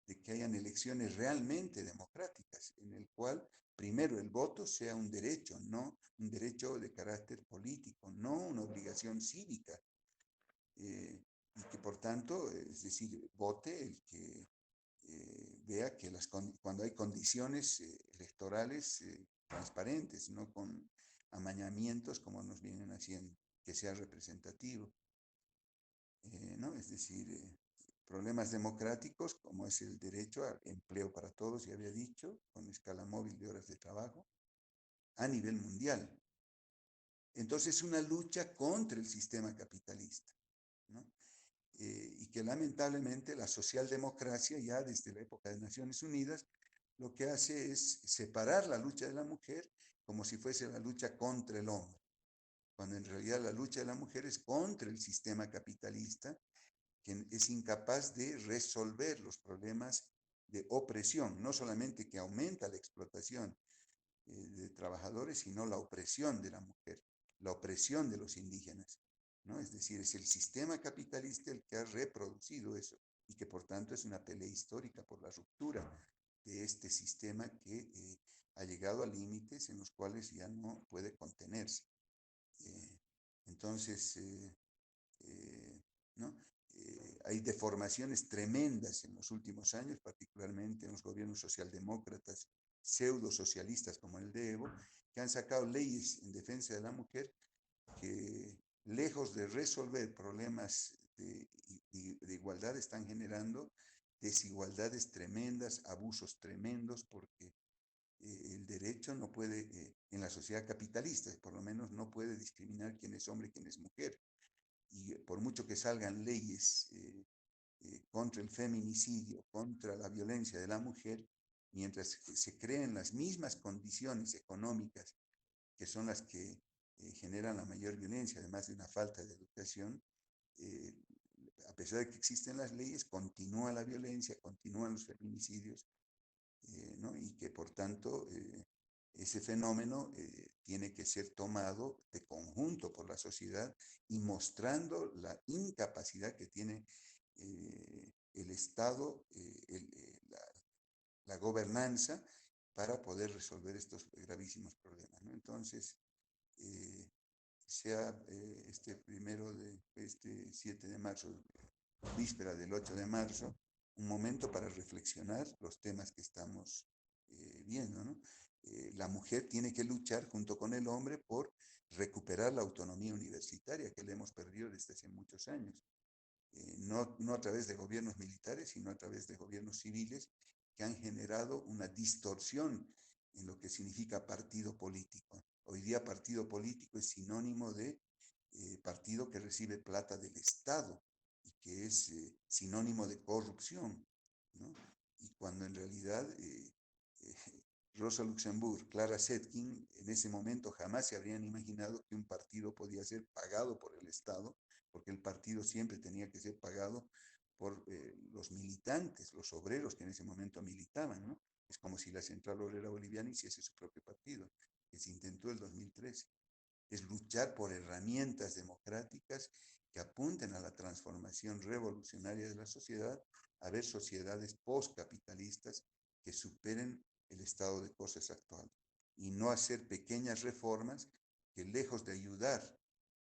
[SPEAKER 2] que hayan elecciones realmente democráticas, en el cual primero el voto sea un derecho, no un derecho de carácter político, no una obligación cívica, y que por tanto, es decir, vote el que vea que cuando hay condiciones electorales transparentes, no con amañamientos como nos vienen haciendo, que sea representativo, ¿no? Es decir, problemas democráticos como es el derecho al empleo para todos, ya había dicho, con escala móvil de horas de trabajo, a nivel mundial. Entonces, una lucha contra el sistema capitalista, ¿no? Y que lamentablemente la socialdemocracia, ya desde la época de Naciones Unidas, lo que hace es separar la lucha de la mujer como si fuese la lucha contra el hombre, cuando en realidad la lucha de la mujer es contra el sistema capitalista, que es incapaz de resolver los problemas de opresión, no solamente que aumenta la explotación de trabajadores, sino la opresión de la mujer, la opresión de los indígenas, ¿no? Es decir, es el sistema capitalista el que ha reproducido eso y que por tanto es una pelea histórica por la ruptura de este sistema que ha llegado a límites en los cuales ya no puede contenerse. Eh, entonces, ¿no? Hay deformaciones tremendas en los últimos años, particularmente en los gobiernos socialdemócratas, pseudo socialistas como el de Evo, que han sacado leyes en defensa de la mujer que, lejos de resolver problemas de igualdad, están generando desigualdades tremendas, abusos tremendos, porque el derecho no puede, en la sociedad capitalista, por lo menos no puede discriminar quién es hombre y quién es mujer. Y por mucho que salgan leyes contra el feminicidio, contra la violencia de la mujer, mientras se creen las mismas condiciones económicas que son las que generan la mayor violencia, además de una falta de educación, eh, a pesar de que existen las leyes, continúa la violencia, continúan los feminicidios, ¿no? Y que por tanto ese fenómeno tiene que ser tomado de conjunto por la sociedad y mostrando la incapacidad que tiene el Estado, la gobernanza, para poder resolver estos gravísimos problemas, ¿no? Entonces, sea este 7 de marzo, víspera del 8 de marzo, un momento para reflexionar los temas que estamos viendo, ¿no? La mujer tiene que luchar junto con el hombre por recuperar la autonomía universitaria que le hemos perdido desde hace muchos años. No a través de gobiernos militares, sino a través de gobiernos civiles que han generado una distorsión en lo que significa partido político. Hoy día partido político es sinónimo de partido que recibe plata del Estado y que es sinónimo de corrupción, ¿no? Y cuando en realidad eh, Rosa Luxemburg, Clara Zetkin, en ese momento jamás se habrían imaginado que un partido podía ser pagado por el Estado, porque el partido siempre tenía que ser pagado por los militantes, los obreros que en ese momento militaban, ¿no? Es como si la Central Obrera Boliviana hiciese su propio partido, que se intentó el 2013. Es luchar por herramientas democráticas que apunten a la transformación revolucionaria de la sociedad, a ver sociedades postcapitalistas que superen el estado de cosas actual y no hacer pequeñas reformas que lejos de ayudar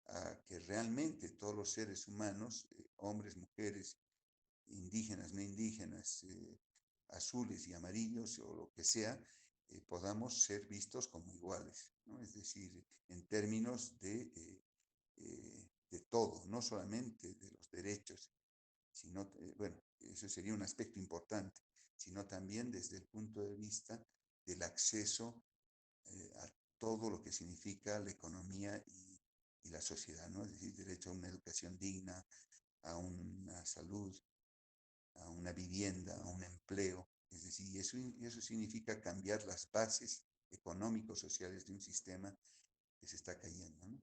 [SPEAKER 2] a que realmente todos los seres humanos, hombres, mujeres, indígenas, no indígenas, azules y amarillos o lo que sea, podamos ser vistos como iguales, ¿no? Es decir, en términos de todo, no solamente de los derechos, sino, bueno, eso sería un aspecto importante, sino también desde el punto de vista del acceso a todo lo que significa la economía y la sociedad, ¿no? Es decir, derecho a una educación digna, a una salud, a una vivienda, a un empleo. Es decir, eso significa cambiar las bases económicos, sociales de un sistema que se está cayendo, ¿no?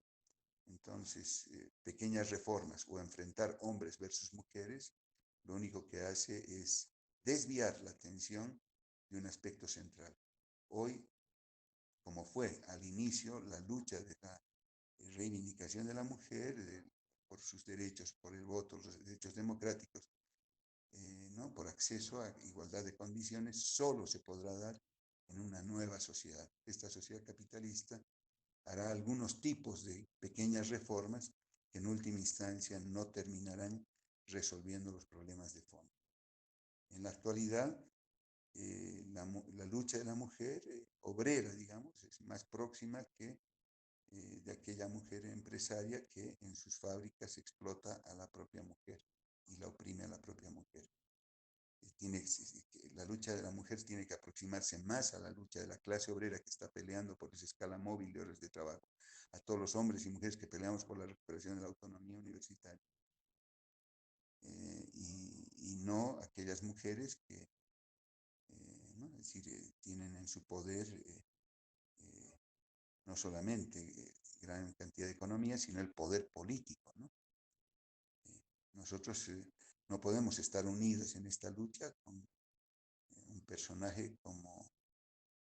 [SPEAKER 2] Entonces, pequeñas reformas o enfrentar hombres versus mujeres, lo único que hace es desviar la atención de un aspecto central. Hoy, como fue al inicio la lucha de la reivindicación de la mujer, por sus derechos, por el voto, los derechos democráticos, ¿no? Por acceso a igualdad de condiciones, solo se podrá dar en una nueva sociedad. Esta sociedad capitalista hará algunos tipos de pequeñas reformas que en última instancia no terminarán resolviendo los problemas de fondo. En la actualidad, la lucha de la mujer obrera, digamos, es más próxima que de aquella mujer empresaria que en sus fábricas explota a la propia mujer y la oprime a la propia mujer. La lucha de la mujer tiene que aproximarse más a la lucha de la clase obrera que está peleando por esa escala móvil de horas de trabajo, a todos los hombres y mujeres que peleamos por la recuperación de la autonomía universitaria, y no aquellas mujeres que, ¿no? Es decir, tienen en su poder no solamente gran cantidad de economía, sino el poder político, ¿no? Nosotros no podemos estar unidos en esta lucha con un personaje como,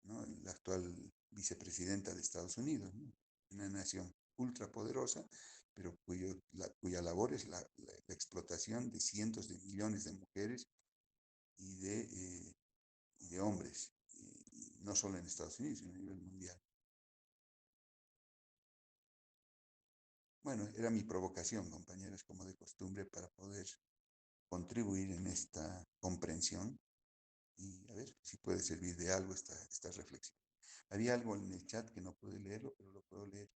[SPEAKER 2] ¿no?, la actual vicepresidenta de Estados Unidos, ¿no? Una nación ultrapoderosa, pero cuya labor es la explotación de cientos de millones de mujeres y de hombres, y no solo en Estados Unidos, sino a nivel mundial. Bueno, era mi provocación, compañeros, como de costumbre, para poder contribuir en esta comprensión y a ver si puede servir de algo esta reflexión. Había algo en el chat que no pude leerlo, pero lo puedo leer.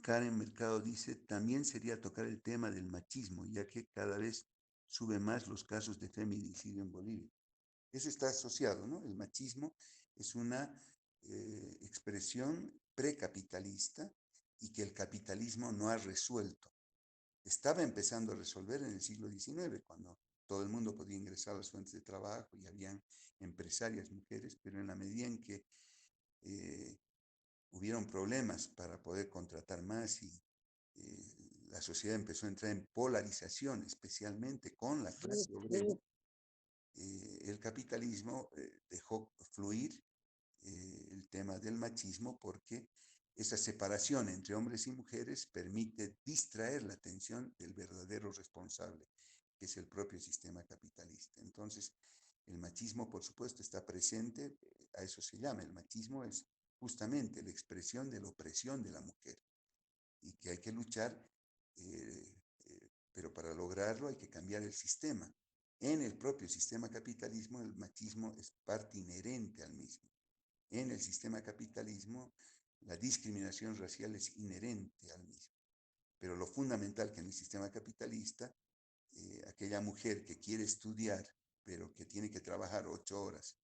[SPEAKER 2] Karen Mercado dice, también sería tocar el tema del machismo, ya que cada vez sube más los casos de feminicidio en Bolivia. Eso está asociado, ¿no? El machismo es una expresión precapitalista y que el capitalismo no ha resuelto. Estaba empezando a resolver en el siglo XIX, cuando todo el mundo podía ingresar a las fuentes de trabajo y habían empresarias mujeres, pero en la medida en que hubieron problemas para poder contratar más y la sociedad empezó a entrar en polarización, especialmente con la clase obrera, el capitalismo dejó fluir el tema del machismo porque esa separación entre hombres y mujeres permite distraer la atención del verdadero responsable, que es el propio sistema capitalista. Entonces, el machismo, por supuesto, está presente, a eso se llama. El machismo es justamente la expresión de la opresión de la mujer. que hay que luchar, pero para lograrlo hay que cambiar el sistema. En el propio sistema capitalismo, el machismo es parte inherente al mismo. En el sistema capitalismo, la discriminación racial es inherente al mismo. Pero lo fundamental que en el sistema capitalista, aquella mujer que quiere estudiar, pero que tiene que trabajar 8 horas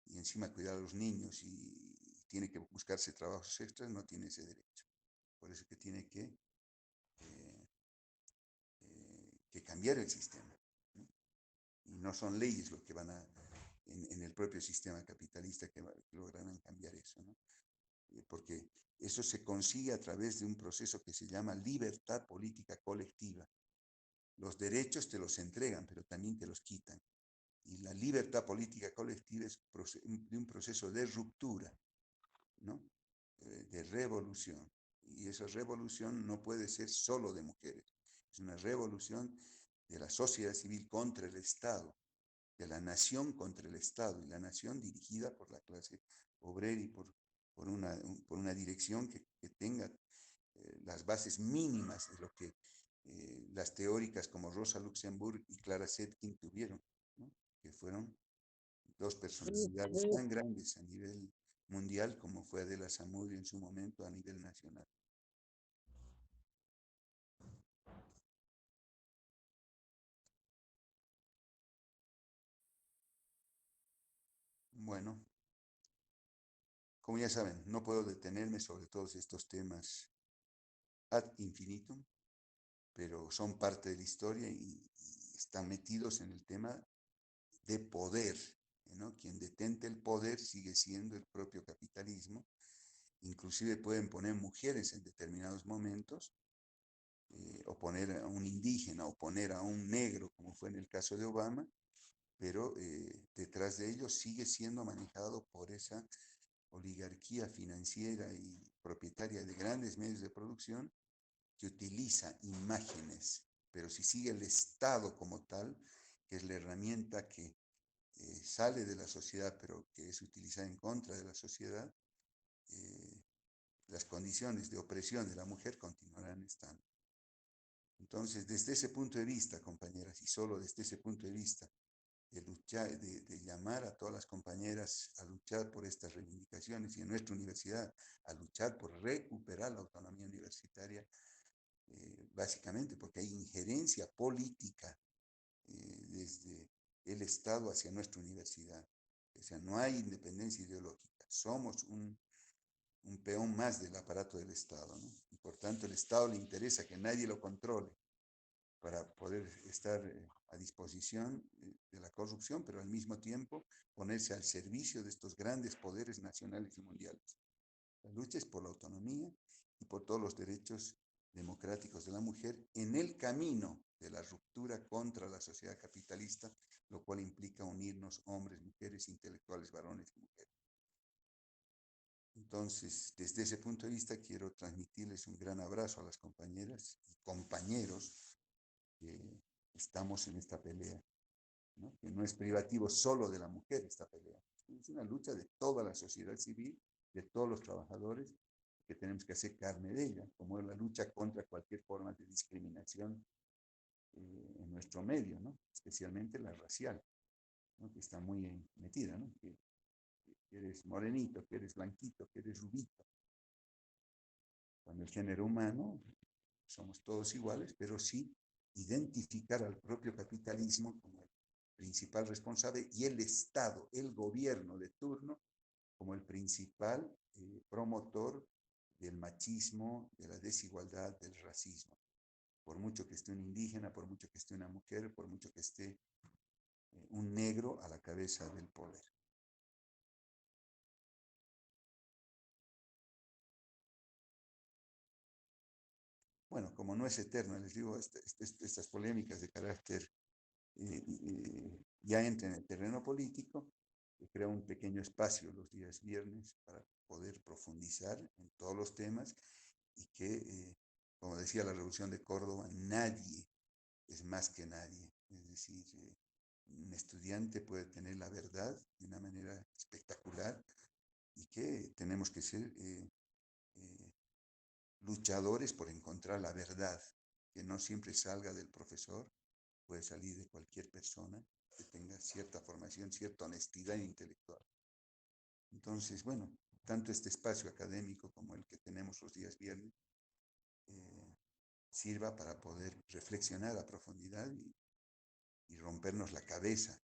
[SPEAKER 2] y encima cuidar a los niños y tiene que buscarse trabajos extras, no tiene ese derecho. Por eso que tiene que cambiar el sistema, ¿no? Y no son leyes lo que van en el propio sistema capitalista que lograrán cambiar eso, ¿no? Porque eso se consigue a través de un proceso que se llama libertad política colectiva. Los derechos te los entregan, pero también te los quitan. Y la libertad política colectiva es de un proceso de ruptura, ¿no? De revolución. Y esa revolución no puede ser solo de mujeres. Es una revolución de la sociedad civil contra el Estado, de la nación contra el Estado, y la nación dirigida por la clase obrera y por una dirección que tenga las bases mínimas de lo que las teóricas como Rosa Luxemburg y Clara Zetkin tuvieron, ¿no? Que fueron dos personalidades tan grandes a nivel mundial como fue Adela Zamudio en su momento a nivel nacional. Bueno, como ya saben, no puedo detenerme sobre todos estos temas ad infinitum, pero son parte de la historia y están metidos en el tema de poder, ¿no? Quien detente el poder sigue siendo el propio capitalismo. Inclusive pueden poner mujeres en determinados momentos, o poner a un indígena, o poner a un negro, como fue en el caso de Obama, pero detrás de ellos sigue siendo manejado por esa oligarquía financiera y propietaria de grandes medios de producción que utiliza imágenes, pero si sigue el Estado como tal, que es la herramienta que sale de la sociedad, pero que es utilizada en contra de la sociedad, las condiciones de opresión de la mujer continuarán estando. Entonces, desde ese punto de vista, compañeras, y solo desde ese punto de vista, de luchar, de llamar a todas las compañeras a luchar por estas reivindicaciones y en nuestra universidad a luchar por recuperar la autonomía universitaria, básicamente porque hay injerencia política desde el Estado hacia nuestra universidad. O sea, no hay independencia ideológica, somos un peón más del aparato del Estado, ¿no? Y por tanto, el Estado le interesa que nadie lo controle para poder estar a disposición de la corrupción, pero al mismo tiempo ponerse al servicio de estos grandes poderes nacionales y mundiales. La lucha es por la autonomía y por todos los derechos democráticos de la mujer en el camino de la ruptura contra la sociedad capitalista, lo cual implica unirnos hombres, mujeres, intelectuales, varones y mujeres. Entonces, desde ese punto de vista, quiero transmitirles un gran abrazo a las compañeras y compañeros que estamos en esta pelea, ¿no? Que no es privativo solo de la mujer esta pelea. Es una lucha de toda la sociedad civil, de todos los trabajadores, que tenemos que hacer carne de ella, como es la lucha contra cualquier forma de discriminación en nuestro medio, ¿no? Especialmente la racial, ¿no? Que está muy metida, ¿no? Que eres morenito, que eres blanquito, que eres rubito. Cuando el género humano somos todos iguales, pero sí identificar al propio capitalismo como el principal responsable y el Estado, el gobierno de turno, como el principal promotor del machismo, de la desigualdad, del racismo. Por mucho que esté un indígena, por mucho que esté una mujer, por mucho que esté un negro a la cabeza del poder. Bueno, como no es eterno, les digo, estas polémicas de carácter ya entran en el terreno político, que crea un pequeño espacio los días viernes para poder profundizar en todos los temas y que, como decía la Revolución de Córdoba, nadie es más que nadie. Es decir, un estudiante puede tener la verdad de una manera espectacular y que tenemos que ser luchadores por encontrar la verdad, que no siempre salga del profesor, puede salir de cualquier persona que tenga cierta formación, cierta honestidad intelectual. Entonces, bueno, tanto este espacio académico como el que tenemos los días viernes sirva para poder reflexionar a profundidad y rompernos la cabeza,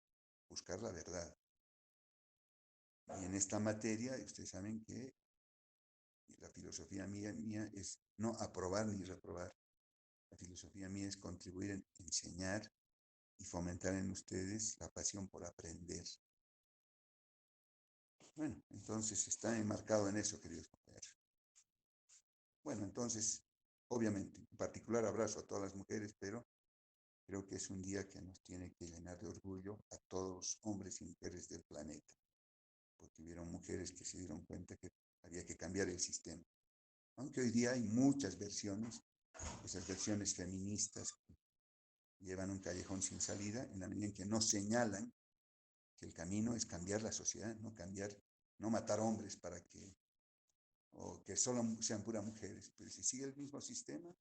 [SPEAKER 2] buscar la verdad. Y en esta materia, ustedes saben que la filosofía mía es no aprobar ni reprobar. La filosofía mía es contribuir en enseñar y fomentar en ustedes la pasión por aprender. Bueno, entonces está enmarcado en eso, queridos compañeros. Bueno, entonces, obviamente, en particular abrazo a todas las mujeres, pero creo que es un día que nos tiene que llenar de orgullo a todos los hombres y mujeres del planeta, porque hubieron mujeres que se dieron cuenta que había que cambiar el sistema. Aunque hoy día hay muchas versiones, esas versiones feministas que llevan un callejón sin salida, en la medida en que no señalan que el camino es cambiar la sociedad, no matar hombres para que, o que solo sean puras mujeres. Pero si sigue el mismo sistema,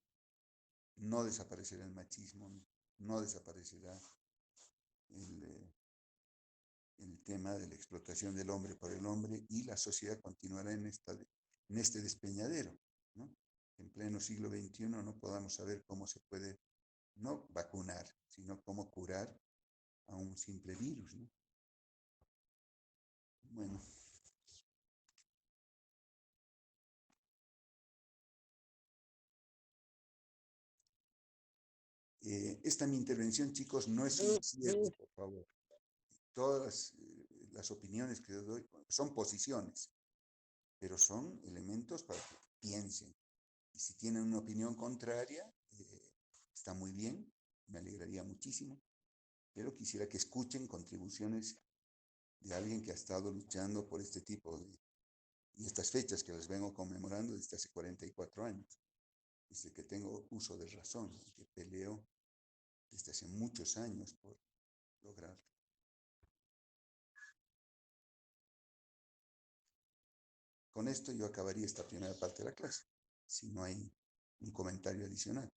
[SPEAKER 2] no desaparecerá el machismo, no desaparecerá el tema de la explotación del hombre por el hombre y la sociedad continuará en este despeñadero, ¿no? En pleno siglo XXI no podamos saber cómo se puede no vacunar, sino cómo curar a un simple virus, ¿no? Bueno. Esta mi intervención, chicos, no es un cierre, por favor. Todas las opiniones que doy son posiciones, pero son elementos para que piensen. Y si tienen una opinión contraria, está muy bien, me alegraría muchísimo, pero quisiera que escuchen contribuciones de alguien que ha estado luchando por este tipo y estas fechas que las vengo conmemorando desde hace 44 años, desde que tengo uso de razón, que peleo desde hace muchos años por lograrlo. Con esto yo acabaría esta primera parte de la clase, si no hay un comentario adicional.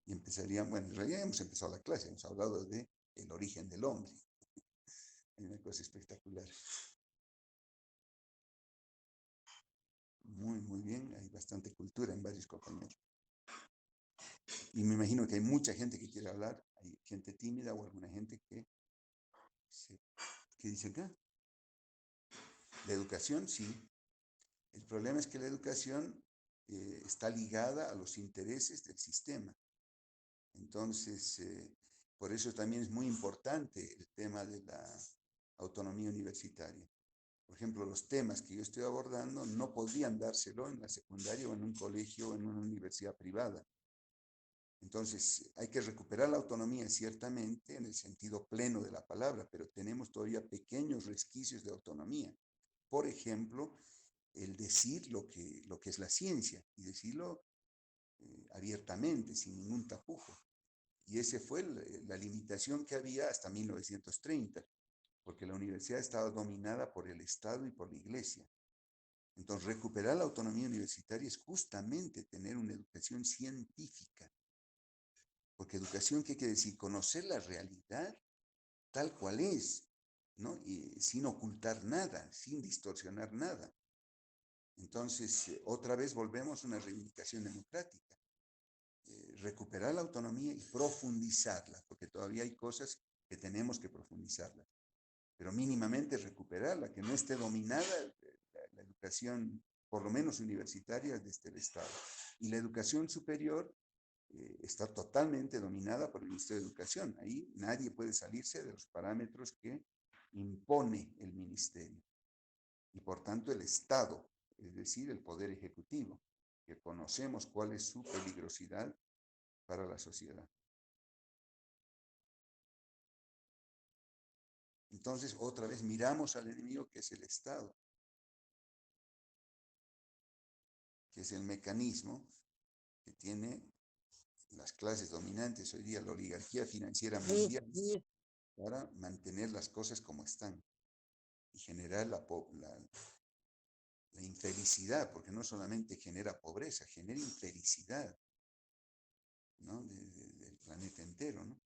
[SPEAKER 2] Y empezaríamos, bueno, en realidad hemos empezado la clase, hemos hablado de el origen del hombre. Es una cosa espectacular. Muy, muy bien, hay bastante cultura en varios compañeros. Y me imagino que hay mucha gente que quiere hablar, hay gente tímida o alguna gente que dice acá. La educación, sí. El problema es que la educación está ligada a los intereses del sistema. Entonces, por eso también es muy importante el tema de la autonomía universitaria. Por ejemplo, los temas que yo estoy abordando no podrían dárselo en la secundaria o en un colegio o en una universidad privada. Entonces, hay que recuperar la autonomía ciertamente en el sentido pleno de la palabra, pero tenemos todavía pequeños resquicios de autonomía. Por ejemplo, el decir lo que es la ciencia y decirlo abiertamente, sin ningún tapujo. Y esa fue la limitación que había hasta 1930, porque la universidad estaba dominada por el Estado y por la Iglesia. Entonces, recuperar la autonomía universitaria es justamente tener una educación científica. Porque educación, ¿qué quiere decir? Conocer la realidad tal cual es, ¿no? Y sin ocultar nada, sin distorsionar nada. Entonces, otra vez volvemos a una reivindicación democrática. Recuperar la autonomía y profundizarla, porque todavía hay cosas que tenemos que profundizarlas, pero mínimamente recuperarla, que no esté dominada la educación, por lo menos universitaria, desde el Estado. Y la educación superior está totalmente dominada por el Ministerio de Educación. Ahí nadie puede salirse de los parámetros que impone el Ministerio. Y por tanto el Estado, es decir, el Poder Ejecutivo, que conocemos cuál es su peligrosidad para la sociedad. Entonces, otra vez miramos al enemigo, que es el Estado, que es el mecanismo que tiene las clases dominantes hoy día, la oligarquía financiera mundial, para mantener las cosas como están y generar la infelicidad, porque no solamente genera pobreza, genera infelicidad, ¿no? Del planeta entero, ¿no?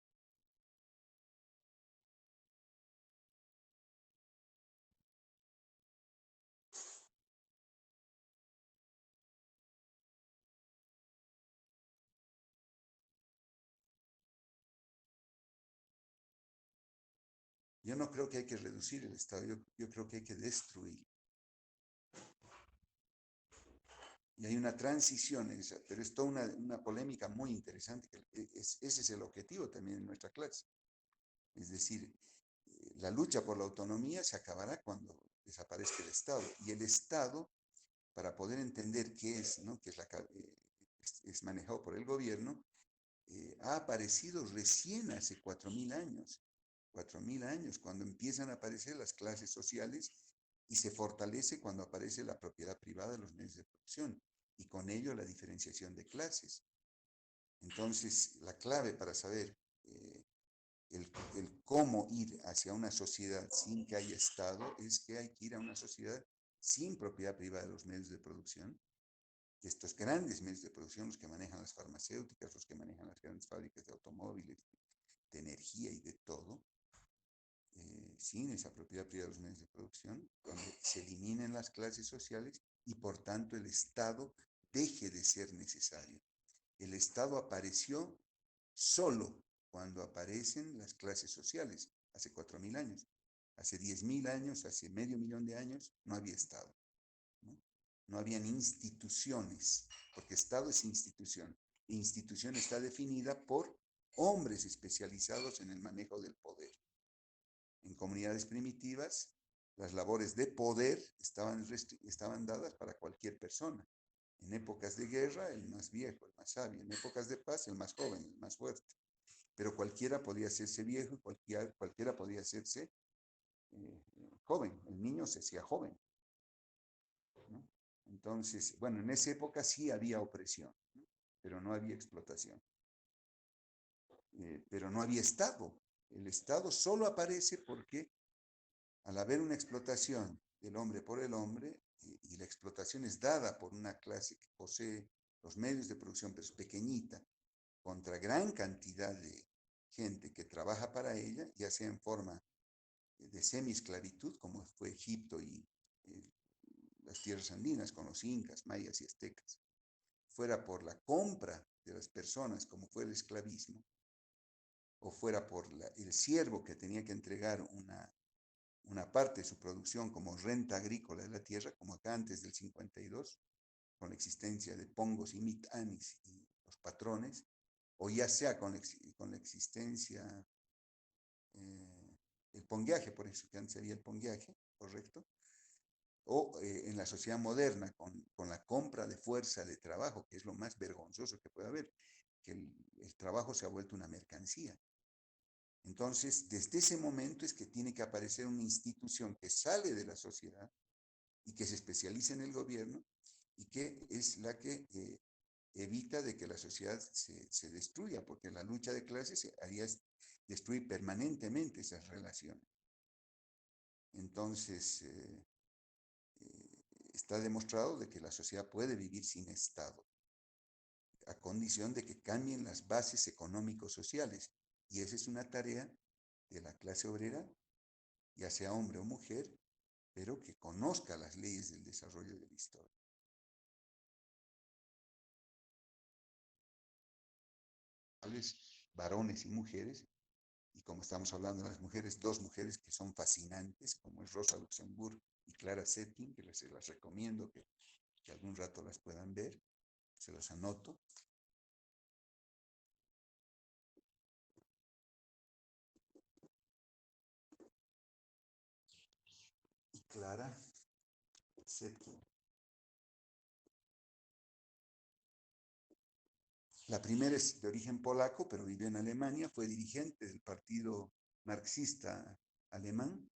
[SPEAKER 2] Yo no creo que hay que reducir el Estado, yo creo que hay que destruir. Y hay una transición en esa, pero es toda una polémica muy interesante, que ese es el objetivo también de nuestra clase. Es decir, la lucha por la autonomía se acabará cuando desaparezca el Estado. Y el Estado, para poder entender qué es, ¿no? Que es manejado por el gobierno, ha aparecido recién hace 4.000 años. 4.000 años, cuando empiezan a aparecer las clases sociales y se fortalece cuando aparece la propiedad privada de los medios de producción y con ello la diferenciación de clases. Entonces, la clave para saber el cómo ir hacia una sociedad sin que haya Estado es que hay que ir a una sociedad sin propiedad privada de los medios de producción. Estos grandes medios de producción, los que manejan las farmacéuticas, los que manejan las grandes fábricas de automóviles, de energía y de todo, sin esa propiedad privada de los medios de producción, cuando se eliminen las clases sociales y por tanto el Estado deje de ser necesario. El Estado apareció solo cuando aparecen las clases sociales, hace 4.000 años. Hace 10.000 años, hace medio millón de años, no había Estado. ¿No? No habían instituciones, porque Estado es institución. Institución está definida por hombres especializados en el manejo del poder. En comunidades primitivas, las labores de poder estaban dadas para cualquier persona. En épocas de guerra, el más viejo, el más sabio. En épocas de paz, el más joven, el más fuerte. Pero cualquiera podía hacerse viejo y cualquiera podía hacerse joven. El niño se hacía joven, ¿no? Entonces, bueno, en esa época sí había opresión, ¿no? Pero no había explotación. Pero no había Estado. El Estado solo aparece porque al haber una explotación del hombre por el hombre, y la explotación es dada por una clase que posee los medios de producción, pero es pequeñita, contra gran cantidad de gente que trabaja para ella, ya sea en forma de semi-esclavitud, como fue Egipto y las tierras andinas con los incas, mayas y aztecas, fuera por la compra de las personas, como fue el esclavismo, o fuera por el siervo que tenía que entregar una parte de su producción como renta agrícola de la tierra, como acá antes del 52, con la existencia de pongos y mitanis y los patrones, o ya sea con la existencia, el pongueaje, por eso que antes había el pongueaje, ¿correcto? O en la sociedad moderna, con la compra de fuerza de trabajo, que es lo más vergonzoso que puede haber, que el trabajo se ha vuelto una mercancía. Entonces, desde ese momento es que tiene que aparecer una institución que sale de la sociedad y que se especializa en el gobierno y que es la que evita de que la sociedad se destruya, porque la lucha de clases haría destruir permanentemente esas relaciones. Entonces, está demostrado de que la sociedad puede vivir sin Estado, a condición de que cambien las bases económico-sociales. Y esa es una tarea de la clase obrera, ya sea hombre o mujer, pero que conozca las leyes del desarrollo de la historia. Varones y mujeres, y como estamos hablando de las mujeres, dos mujeres que son fascinantes, como es Rosa Luxemburg y Clara Zetkin, que se las recomiendo que algún rato las puedan ver, se las anoto. Y Clara Zetkin. La primera es de origen polaco, pero vivió en Alemania, fue dirigente del partido marxista alemán.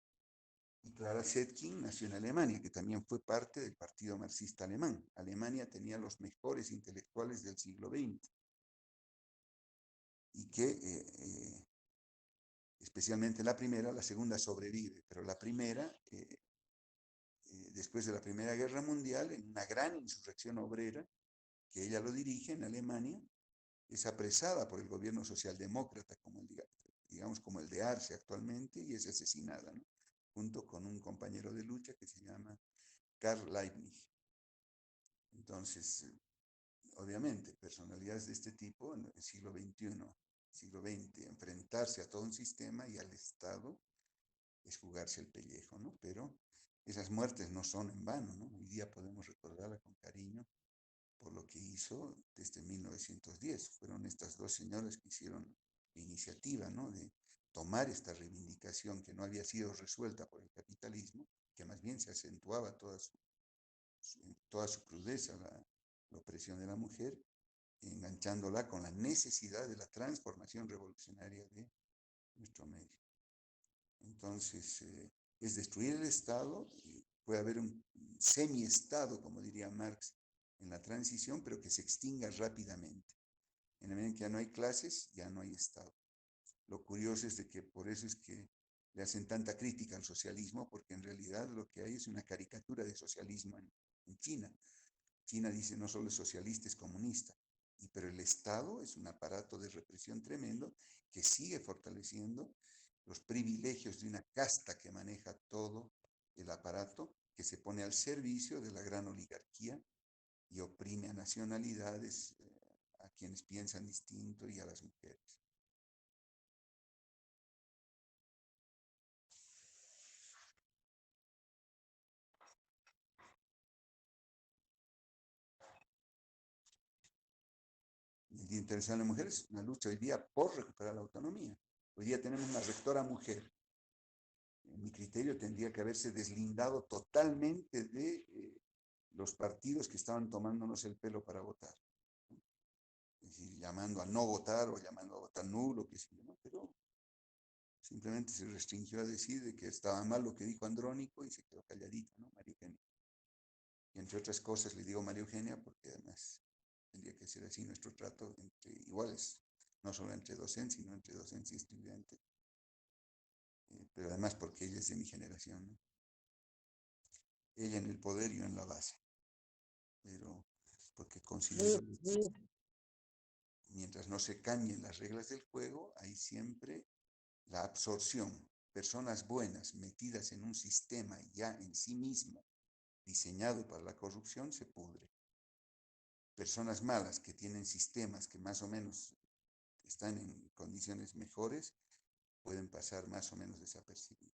[SPEAKER 2] Y Clara Zetkin nació en Alemania, que también fue parte del partido marxista alemán. Alemania tenía los mejores intelectuales del siglo XX. Y que especialmente la primera, la segunda sobrevive, pero la primera después de la Primera Guerra Mundial, en una gran insurrección obrera, que ella lo dirige en Alemania, es apresada por el gobierno socialdemócrata, como digamos como el de Arce actualmente, y es asesinada, ¿no? Junto con un compañero de lucha que se llama Karl Leibniz. Entonces, obviamente, personalidades de este tipo en el siglo XXI, siglo XX, enfrentarse a todo un sistema y al Estado es jugarse el pellejo, ¿no? Pero esas muertes no son en vano, ¿no? Hoy día podemos recordarla con cariño por lo que hizo desde 1910. Fueron estas dos señoras que hicieron la iniciativa, ¿no? De tomar esta reivindicación que no había sido resuelta por el capitalismo, que más bien se acentuaba toda su crudeza, la opresión de la mujer, enganchándola con la necesidad de la transformación revolucionaria de nuestro medio. Entonces, es destruir el Estado, puede haber un semi-Estado, como diría Marx, en la transición, pero que se extinga rápidamente. En la medida en que ya no hay clases, ya no hay Estado. Lo curioso es de que por eso es que le hacen tanta crítica al socialismo, porque en realidad lo que hay es una caricatura de socialismo en China. China dice no solo es socialista, es comunista, pero el Estado es un aparato de represión tremendo que sigue fortaleciendo los privilegios de una casta que maneja todo el aparato, que se pone al servicio de la gran oligarquía y oprime a nacionalidades, a quienes piensan distinto y a las mujeres. El Día Internacional de Mujeres es una lucha hoy día por recuperar la autonomía. Hoy día tenemos una rectora mujer. En mi criterio tendría que haberse deslindado totalmente de los partidos que estaban tomándonos el pelo para votar. Es decir, llamando a no votar o llamando a votar nulo, que sí, ¿no? Pero simplemente se restringió a decir de que estaba mal lo que dijo Andrónico y se quedó calladita, ¿no? María Eugenia. Y entre otras cosas le digo María Eugenia porque además tendría que ser así nuestro trato entre iguales, no solo entre docentes, sino entre docencia y estudiante. Pero además porque ella es de mi generación, ¿no? Ella en el poder y yo en la base. Pero porque considero que mientras no se cambien las reglas del juego, hay siempre la absorción. Personas buenas metidas en un sistema ya en sí mismo diseñado para la corrupción se pudre. Personas malas que tienen sistemas que más o menos están en condiciones mejores pueden pasar más o menos desapercibidos.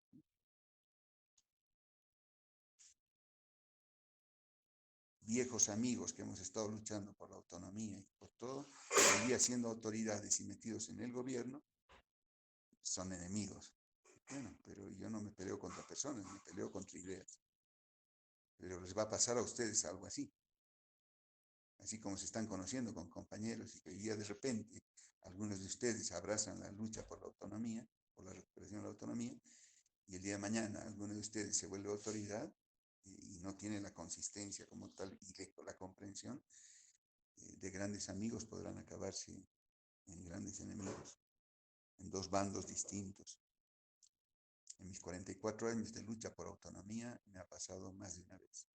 [SPEAKER 2] Viejos amigos que hemos estado luchando por la autonomía y por todo, hoy día siendo autoridades y metidos en el gobierno, son enemigos. Bueno, pero yo no me peleo contra personas, me peleo contra ideas. Pero les va a pasar a ustedes algo así. Así como se están conociendo con compañeros y que hoy día de repente algunos de ustedes abrazan la lucha por la autonomía, por la recuperación de la autonomía, y el día de mañana alguno de ustedes se vuelve autoridad y no tiene la consistencia como tal y la comprensión, de grandes amigos podrán acabarse en grandes enemigos, en dos bandos distintos. En mis 44 años de lucha por autonomía me ha pasado más de una vez.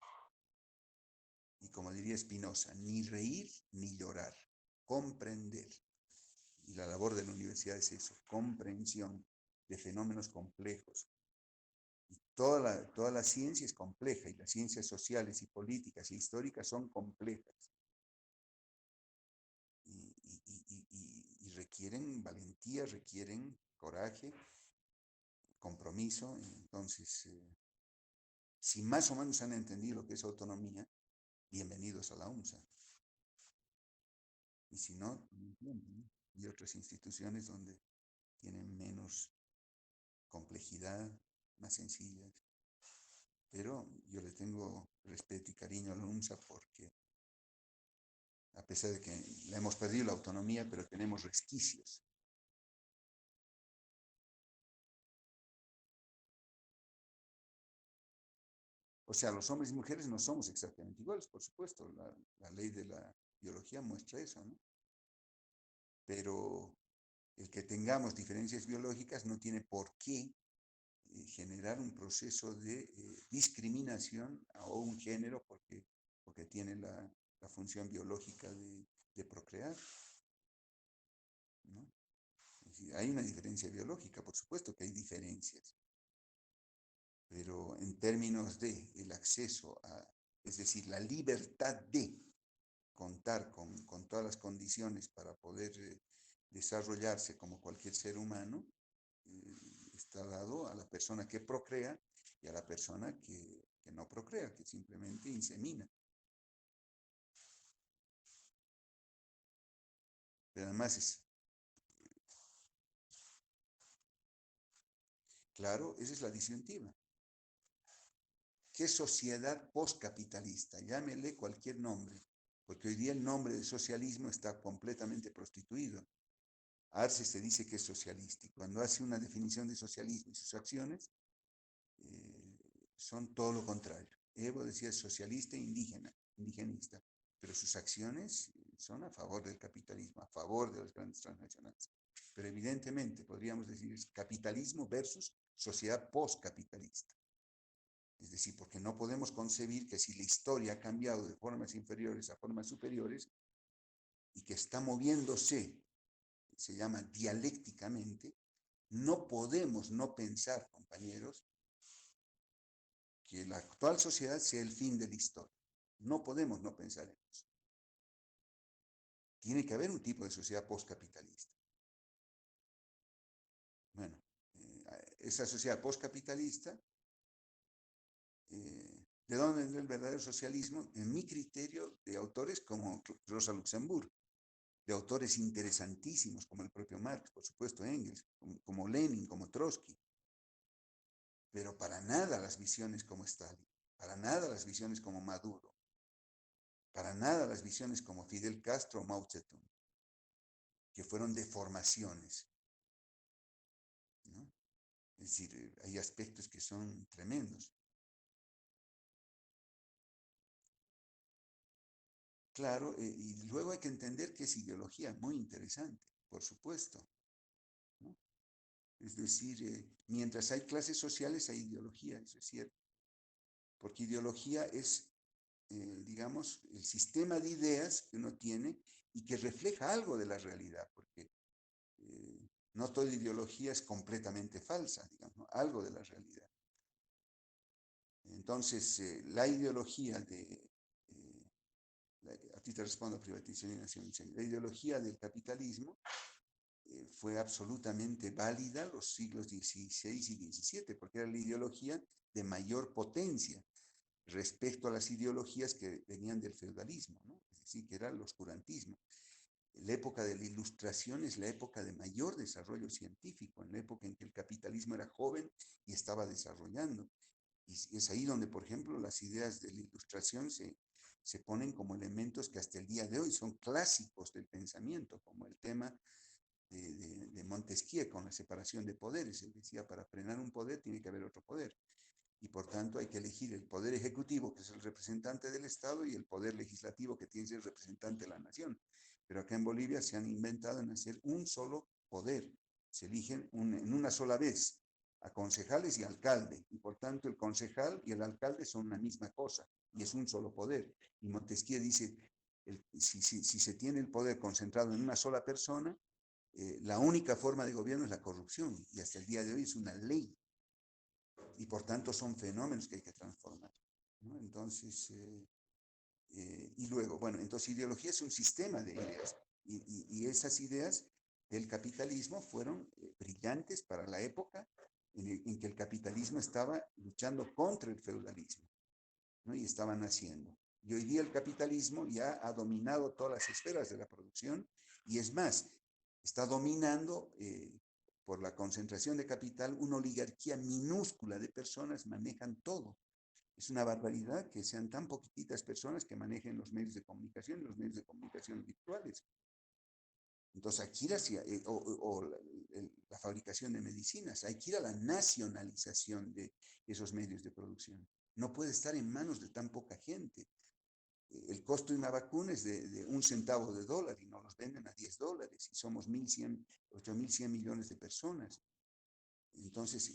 [SPEAKER 2] Y como diría Spinoza, ni reír ni llorar, comprender. Y la labor de la universidad es eso, comprensión de fenómenos complejos. Y toda la ciencia es compleja y las ciencias sociales y políticas y históricas son complejas. Y requieren valentía, requieren coraje, compromiso. Entonces, si más o menos han entendido lo que es autonomía, bienvenidos a la UNSA. Y si no, y otras instituciones donde tienen menos complejidad, más sencillas. Pero yo le tengo respeto y cariño a la UNSA porque a pesar de que le hemos perdido la autonomía, pero tenemos resquicios. O sea, los hombres y mujeres no somos exactamente iguales, por supuesto. La ley de la biología muestra eso, ¿no? Pero el que tengamos diferencias biológicas no tiene por qué generar un proceso de discriminación a un género porque tiene la función biológica de procrear, ¿no? Es decir, hay una diferencia biológica, por supuesto que hay diferencias, pero en términos de el acceso a, es decir, la libertad de contar con todas las condiciones para poder desarrollarse como cualquier ser humano, está dado a la persona que procrea y a la persona que no procrea, que simplemente insemina. Pero además es, claro, esa es la disyuntiva. ¿Qué sociedad postcapitalista? Llámele cualquier nombre, porque hoy día el nombre de socialismo está completamente prostituido. Arce se dice que es socialista y cuando hace una definición de socialismo y sus acciones, son todo lo contrario. Evo decía socialista e indígena, indigenista, pero sus acciones son a favor del capitalismo, a favor de las grandes transnacionales. Pero evidentemente podríamos decir es capitalismo versus sociedad postcapitalista. Es decir, porque no podemos concebir que si la historia ha cambiado de formas inferiores a formas superiores y que está moviéndose, se llama dialécticamente, no podemos no pensar, compañeros, que la actual sociedad sea el fin de la historia. No podemos no pensar en eso. Tiene que haber un tipo de sociedad postcapitalista. Bueno, esa sociedad postcapitalista, ¿de dónde vendrá el verdadero socialismo? En mi criterio, de autores como Rosa Luxemburg, de autores interesantísimos como el propio Marx, por supuesto Engels, como Lenin, como Trotsky, pero para nada las visiones como Stalin, para nada las visiones como Maduro, para nada las visiones como Fidel Castro o Mao Zedong, que fueron deformaciones, ¿no? Es decir, hay aspectos que son tremendos. Claro, y luego hay que entender que es ideología muy interesante, por supuesto, ¿no? Es decir, mientras hay clases sociales hay ideología, eso es cierto, porque ideología es, digamos, el sistema de ideas que uno tiene y que refleja algo de la realidad, porque no toda ideología es completamente falsa, digamos, ¿no? Algo de la realidad. Entonces, la ideología de, a ti te respondo, privatización y nacionalización, la ideología del capitalismo fue absolutamente válida los siglos XVI y XVII, porque era la ideología de mayor potencia respecto a las ideologías que venían del feudalismo, ¿no? Es decir, que era el oscurantismo. La época de la Ilustración es la época de mayor desarrollo científico, en la época en que el capitalismo era joven y estaba desarrollando. Y es ahí donde, por ejemplo, las ideas de la Ilustración se ponen como elementos que hasta el día de hoy son clásicos del pensamiento, como el tema de Montesquieu con la separación de poderes. Él decía, para frenar un poder tiene que haber otro poder. Y por tanto hay que elegir el poder ejecutivo, que es el representante del Estado, y el poder legislativo, que tiene que ser el representante de la nación. Pero acá en Bolivia se han inventado en hacer un solo poder. Se eligen en una sola vez a concejales y alcalde. Y por tanto el concejal y el alcalde son una misma cosa. Y es un solo poder. Y Montesquieu dice, si se tiene el poder concentrado en una sola persona, la única forma de gobierno es la corrupción. Y hasta el día de hoy es una ley. Y por tanto son fenómenos que hay que transformar, ¿no? Entonces, y luego, bueno, entonces ideología es un sistema de ideas y esas ideas del capitalismo fueron brillantes para la época en que el capitalismo estaba luchando contra el feudalismo, ¿no? Y estaban naciendo. Y hoy día el capitalismo ya ha dominado todas las esferas de la producción y es más, está dominando por la concentración de capital, una oligarquía minúscula de personas manejan todo. Es una barbaridad que sean tan poquititas personas que manejen los medios de comunicación y los medios de comunicación virtuales. Entonces, hay que ir hacia, la fabricación de medicinas, hay que ir a la nacionalización de esos medios de producción. No puede estar en manos de tan poca gente. El costo de una vacuna es de $0.01 y nos los venden a $10 y somos 8.100 millones de personas. Entonces,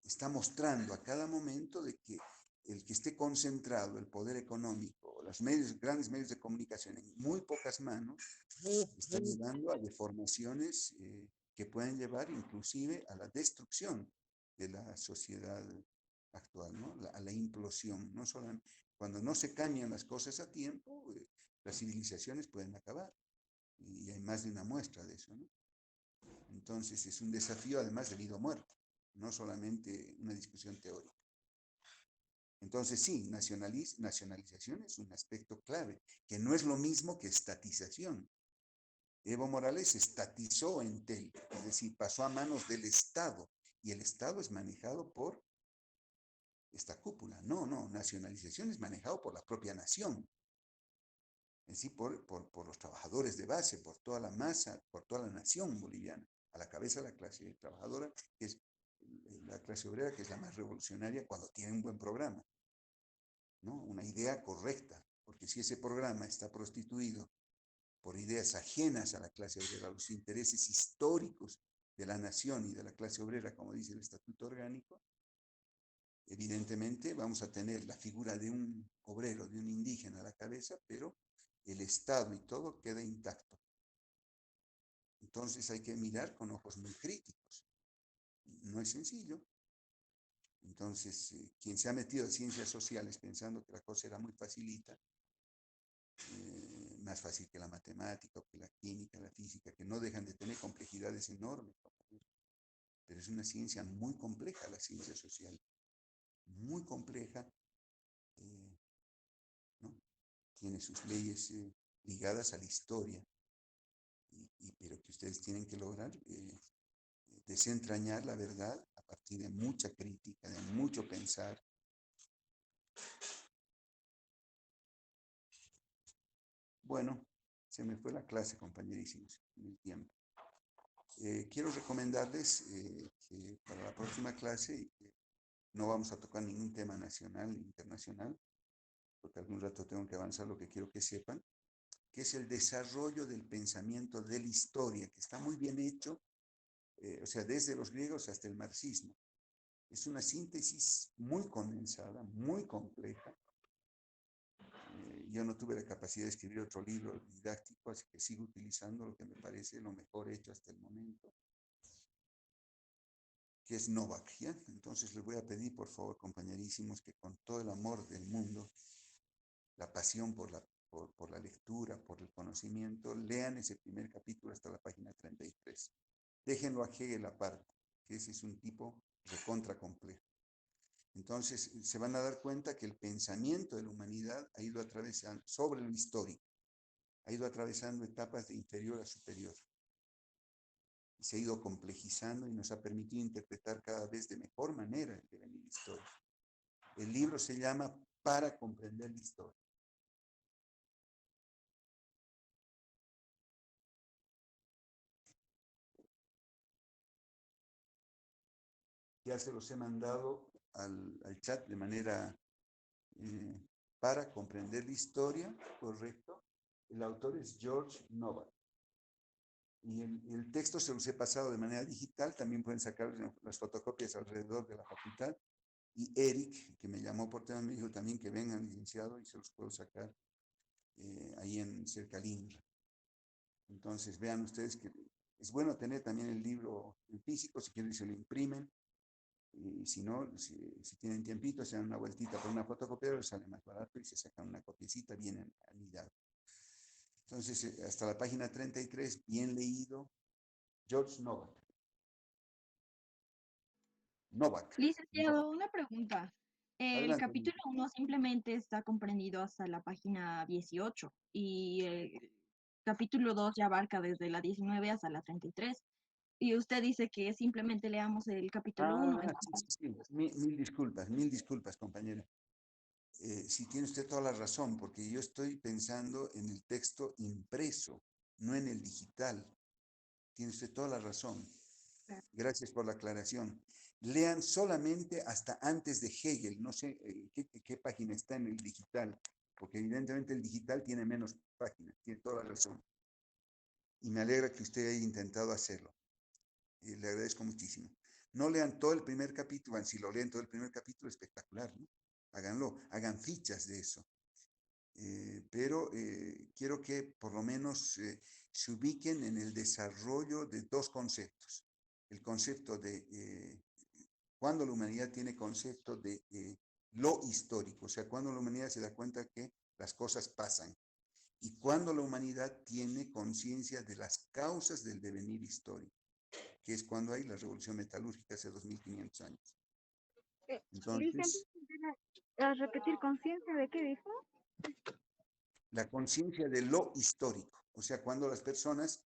[SPEAKER 2] está mostrando a cada momento de que el que esté concentrado el poder económico, los grandes medios de comunicación en muy pocas manos, está llevando a deformaciones que pueden llevar inclusive a la destrucción de la sociedad actual, ¿no? A la implosión. No solamente, cuando no se cambian las cosas a tiempo, las civilizaciones pueden acabar. Y hay más de una muestra de eso, ¿no? Entonces es un desafío además de vida o muerte, no solamente una discusión teórica. Entonces sí, nacionalización es un aspecto clave, que no es lo mismo que estatización. Evo Morales estatizó Entel, es decir, pasó a manos del Estado, y el Estado es manejado por esta cúpula. No, nacionalización es manejado por la propia nación, es decir, por los trabajadores de base, por toda la masa, por toda la nación boliviana, a la cabeza de la clase trabajadora, que es la clase obrera, que es la más revolucionaria cuando tiene un buen programa, ¿no? Una idea correcta, porque si ese programa está prostituido por ideas ajenas a la clase obrera, a los intereses históricos de la nación y de la clase obrera, como dice el Estatuto Orgánico, evidentemente vamos a tener la figura de un obrero, de un indígena a la cabeza, pero el Estado y todo queda intacto. Entonces hay que mirar con ojos muy críticos. No es sencillo. Entonces, quien se ha metido a ciencias sociales pensando que la cosa era muy facilita, más fácil que la matemática, o que la química, la física, que no dejan de tener complejidades enormes, pero es una ciencia muy compleja, la ciencia social, muy compleja, ¿no? Tiene sus leyes ligadas a la historia, pero que ustedes tienen que lograr desentrañar la verdad a partir de mucha crítica, de mucho pensar. Bueno, se me fue la clase, compañerísimos, en el tiempo. Quiero recomendarles que para la próxima clase no vamos a tocar ningún tema nacional ni internacional, porque algún rato tengo que avanzar. Lo que quiero que sepan, que es el desarrollo del pensamiento de la historia, que está muy bien hecho, o sea, desde los griegos hasta el marxismo. Es una síntesis muy condensada, muy compleja. Yo no tuve la capacidad de escribir otro libro didáctico, así que sigo utilizando lo que me parece lo mejor hecho hasta el momento, que es Novak, ¿ya? Entonces les voy a pedir, por favor, compañerísimos, que con todo el amor del mundo, la pasión por la lectura, por el conocimiento, lean ese primer capítulo hasta la página 33. Déjenlo a Hegel aparte, que ese es un tipo recontra complejo. Entonces se van a dar cuenta que el pensamiento de la humanidad ha ido atravesando, sobre lo histórico, ha ido atravesando etapas de inferior a superior. Y se ha ido complejizando y nos ha permitido interpretar cada vez de mejor manera el devenir histórico. El libro se llama Para comprender la historia. Ya se los he mandado al chat de manera para comprender la historia, correcto. El autor es George Novak. Y el texto se los he pasado de manera digital, también pueden sacar las fotocopias alrededor de la facultad. Y Eric, que me llamó por teléfono, me dijo también que vengan, licenciado, y se los puedo sacar ahí en cerca al INRA. Entonces vean ustedes que es bueno tener también el libro en físico, si quieren se lo imprimen, y si no, si tienen tiempito, se dan una vueltita por una fotocopiadora, sale más barato y se sacan una copiecita bien anillada. Entonces, hasta la página 33, bien leído, George Novak. Novak.
[SPEAKER 6] Licenciado, una pregunta. El
[SPEAKER 2] Adelante.
[SPEAKER 6] capítulo 1 simplemente está comprendido hasta la página 18 y el capítulo 2 ya abarca desde la 19 hasta la 33. Y usted dice que simplemente leamos el capítulo 1.
[SPEAKER 2] Sí. Mil disculpas, compañera. Sí, tiene usted toda la razón, porque yo estoy pensando en el texto impreso, no en el digital. Tiene usted toda la razón. Gracias por la aclaración. Lean solamente hasta antes de Hegel. No sé qué página está en el digital, porque evidentemente el digital tiene menos páginas. Tiene toda la razón. Y me alegra que usted haya intentado hacerlo. Le agradezco muchísimo. No lean todo el primer capítulo, si lo leen todo el primer capítulo, espectacular, ¿no? Háganlo, hagan fichas de eso. Pero quiero que por lo menos se ubiquen en el desarrollo de dos conceptos. El concepto de cuando la humanidad tiene concepto de lo histórico, o sea, cuando la humanidad se da cuenta que las cosas pasan, y cuando la humanidad tiene conciencia de las causas del devenir histórico, que es cuando hay la revolución metalúrgica hace 2500 años. Entonces,
[SPEAKER 7] ¿A repetir conciencia de qué dijo?
[SPEAKER 2] la conciencia de lo histórico, o sea, cuando las personas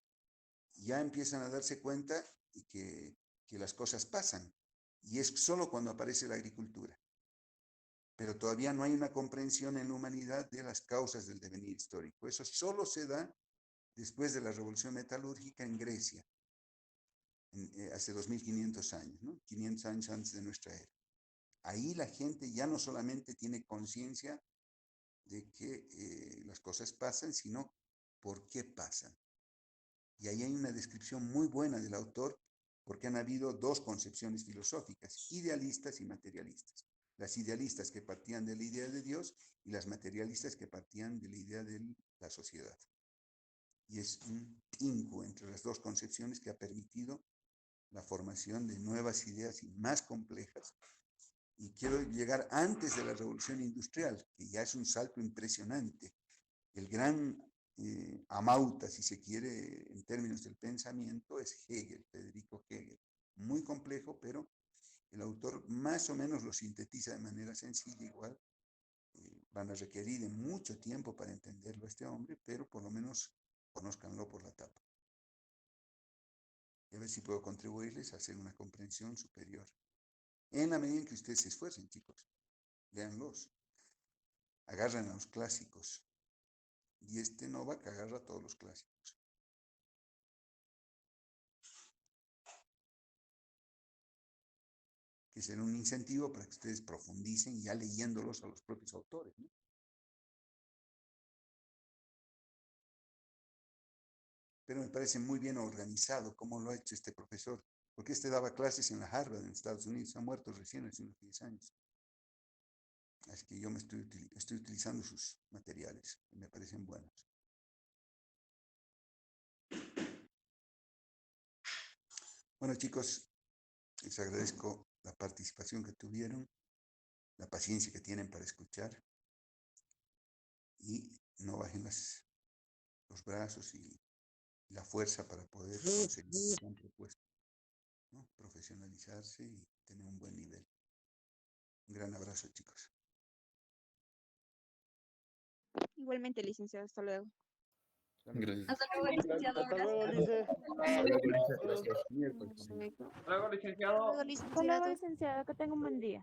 [SPEAKER 2] ya empiezan a darse cuenta de que las cosas pasan, y es solo cuando aparece la agricultura. Pero todavía no hay una comprensión en la humanidad de las causas del devenir histórico. Eso solo se da después de la revolución metalúrgica en Grecia, hace 2500 años, ¿no? 500 años antes de nuestra era. Ahí la gente ya no solamente tiene conciencia de que las cosas pasan, sino por qué pasan. Y ahí hay una descripción muy buena del autor, porque han habido dos concepciones filosóficas, idealistas y materialistas. Las idealistas que partían de la idea de Dios y las materialistas que partían de la idea de la sociedad. Y es un tinco entre las dos concepciones que ha permitido la formación de nuevas ideas y más complejas. Y quiero llegar antes de la revolución industrial, que ya es un salto impresionante. El gran amauta, si se quiere, en términos del pensamiento, es Hegel, Federico Hegel. Muy complejo, pero el autor más o menos lo sintetiza de manera sencilla. Igual van a requerir de mucho tiempo para entenderlo este hombre, pero por lo menos conózcanlo por la tapa. Y a ver si puedo contribuirles a hacer una comprensión superior. En la medida en que ustedes se esfuercen, chicos, léanlos, agarran a los clásicos. Y Novak agarra todos los clásicos. Que será un incentivo para que ustedes profundicen ya leyéndolos a los propios autores, ¿no? Pero me parece muy bien organizado cómo lo ha hecho este profesor, porque daba clases en la Harvard, en Estados Unidos, ha muerto recién hace unos 10 años. Así que yo estoy utilizando sus materiales, que me parecen buenos. Bueno, chicos, les agradezco la participación que tuvieron, la paciencia que tienen para escuchar, y no bajen los brazos y la fuerza para poder conseguir lo que han propuesto, ¿no? Profesionalizarse y tener un buen nivel. Un gran abrazo, chicos.
[SPEAKER 7] Igualmente, licenciado, hasta luego.
[SPEAKER 4] Gracias.
[SPEAKER 6] Hasta luego, licenciado.
[SPEAKER 8] Hasta luego, Lice.
[SPEAKER 2] Miércoles.
[SPEAKER 8] Hasta luego, licenciado.
[SPEAKER 7] Hasta luego, licenciado, que tenga un buen día.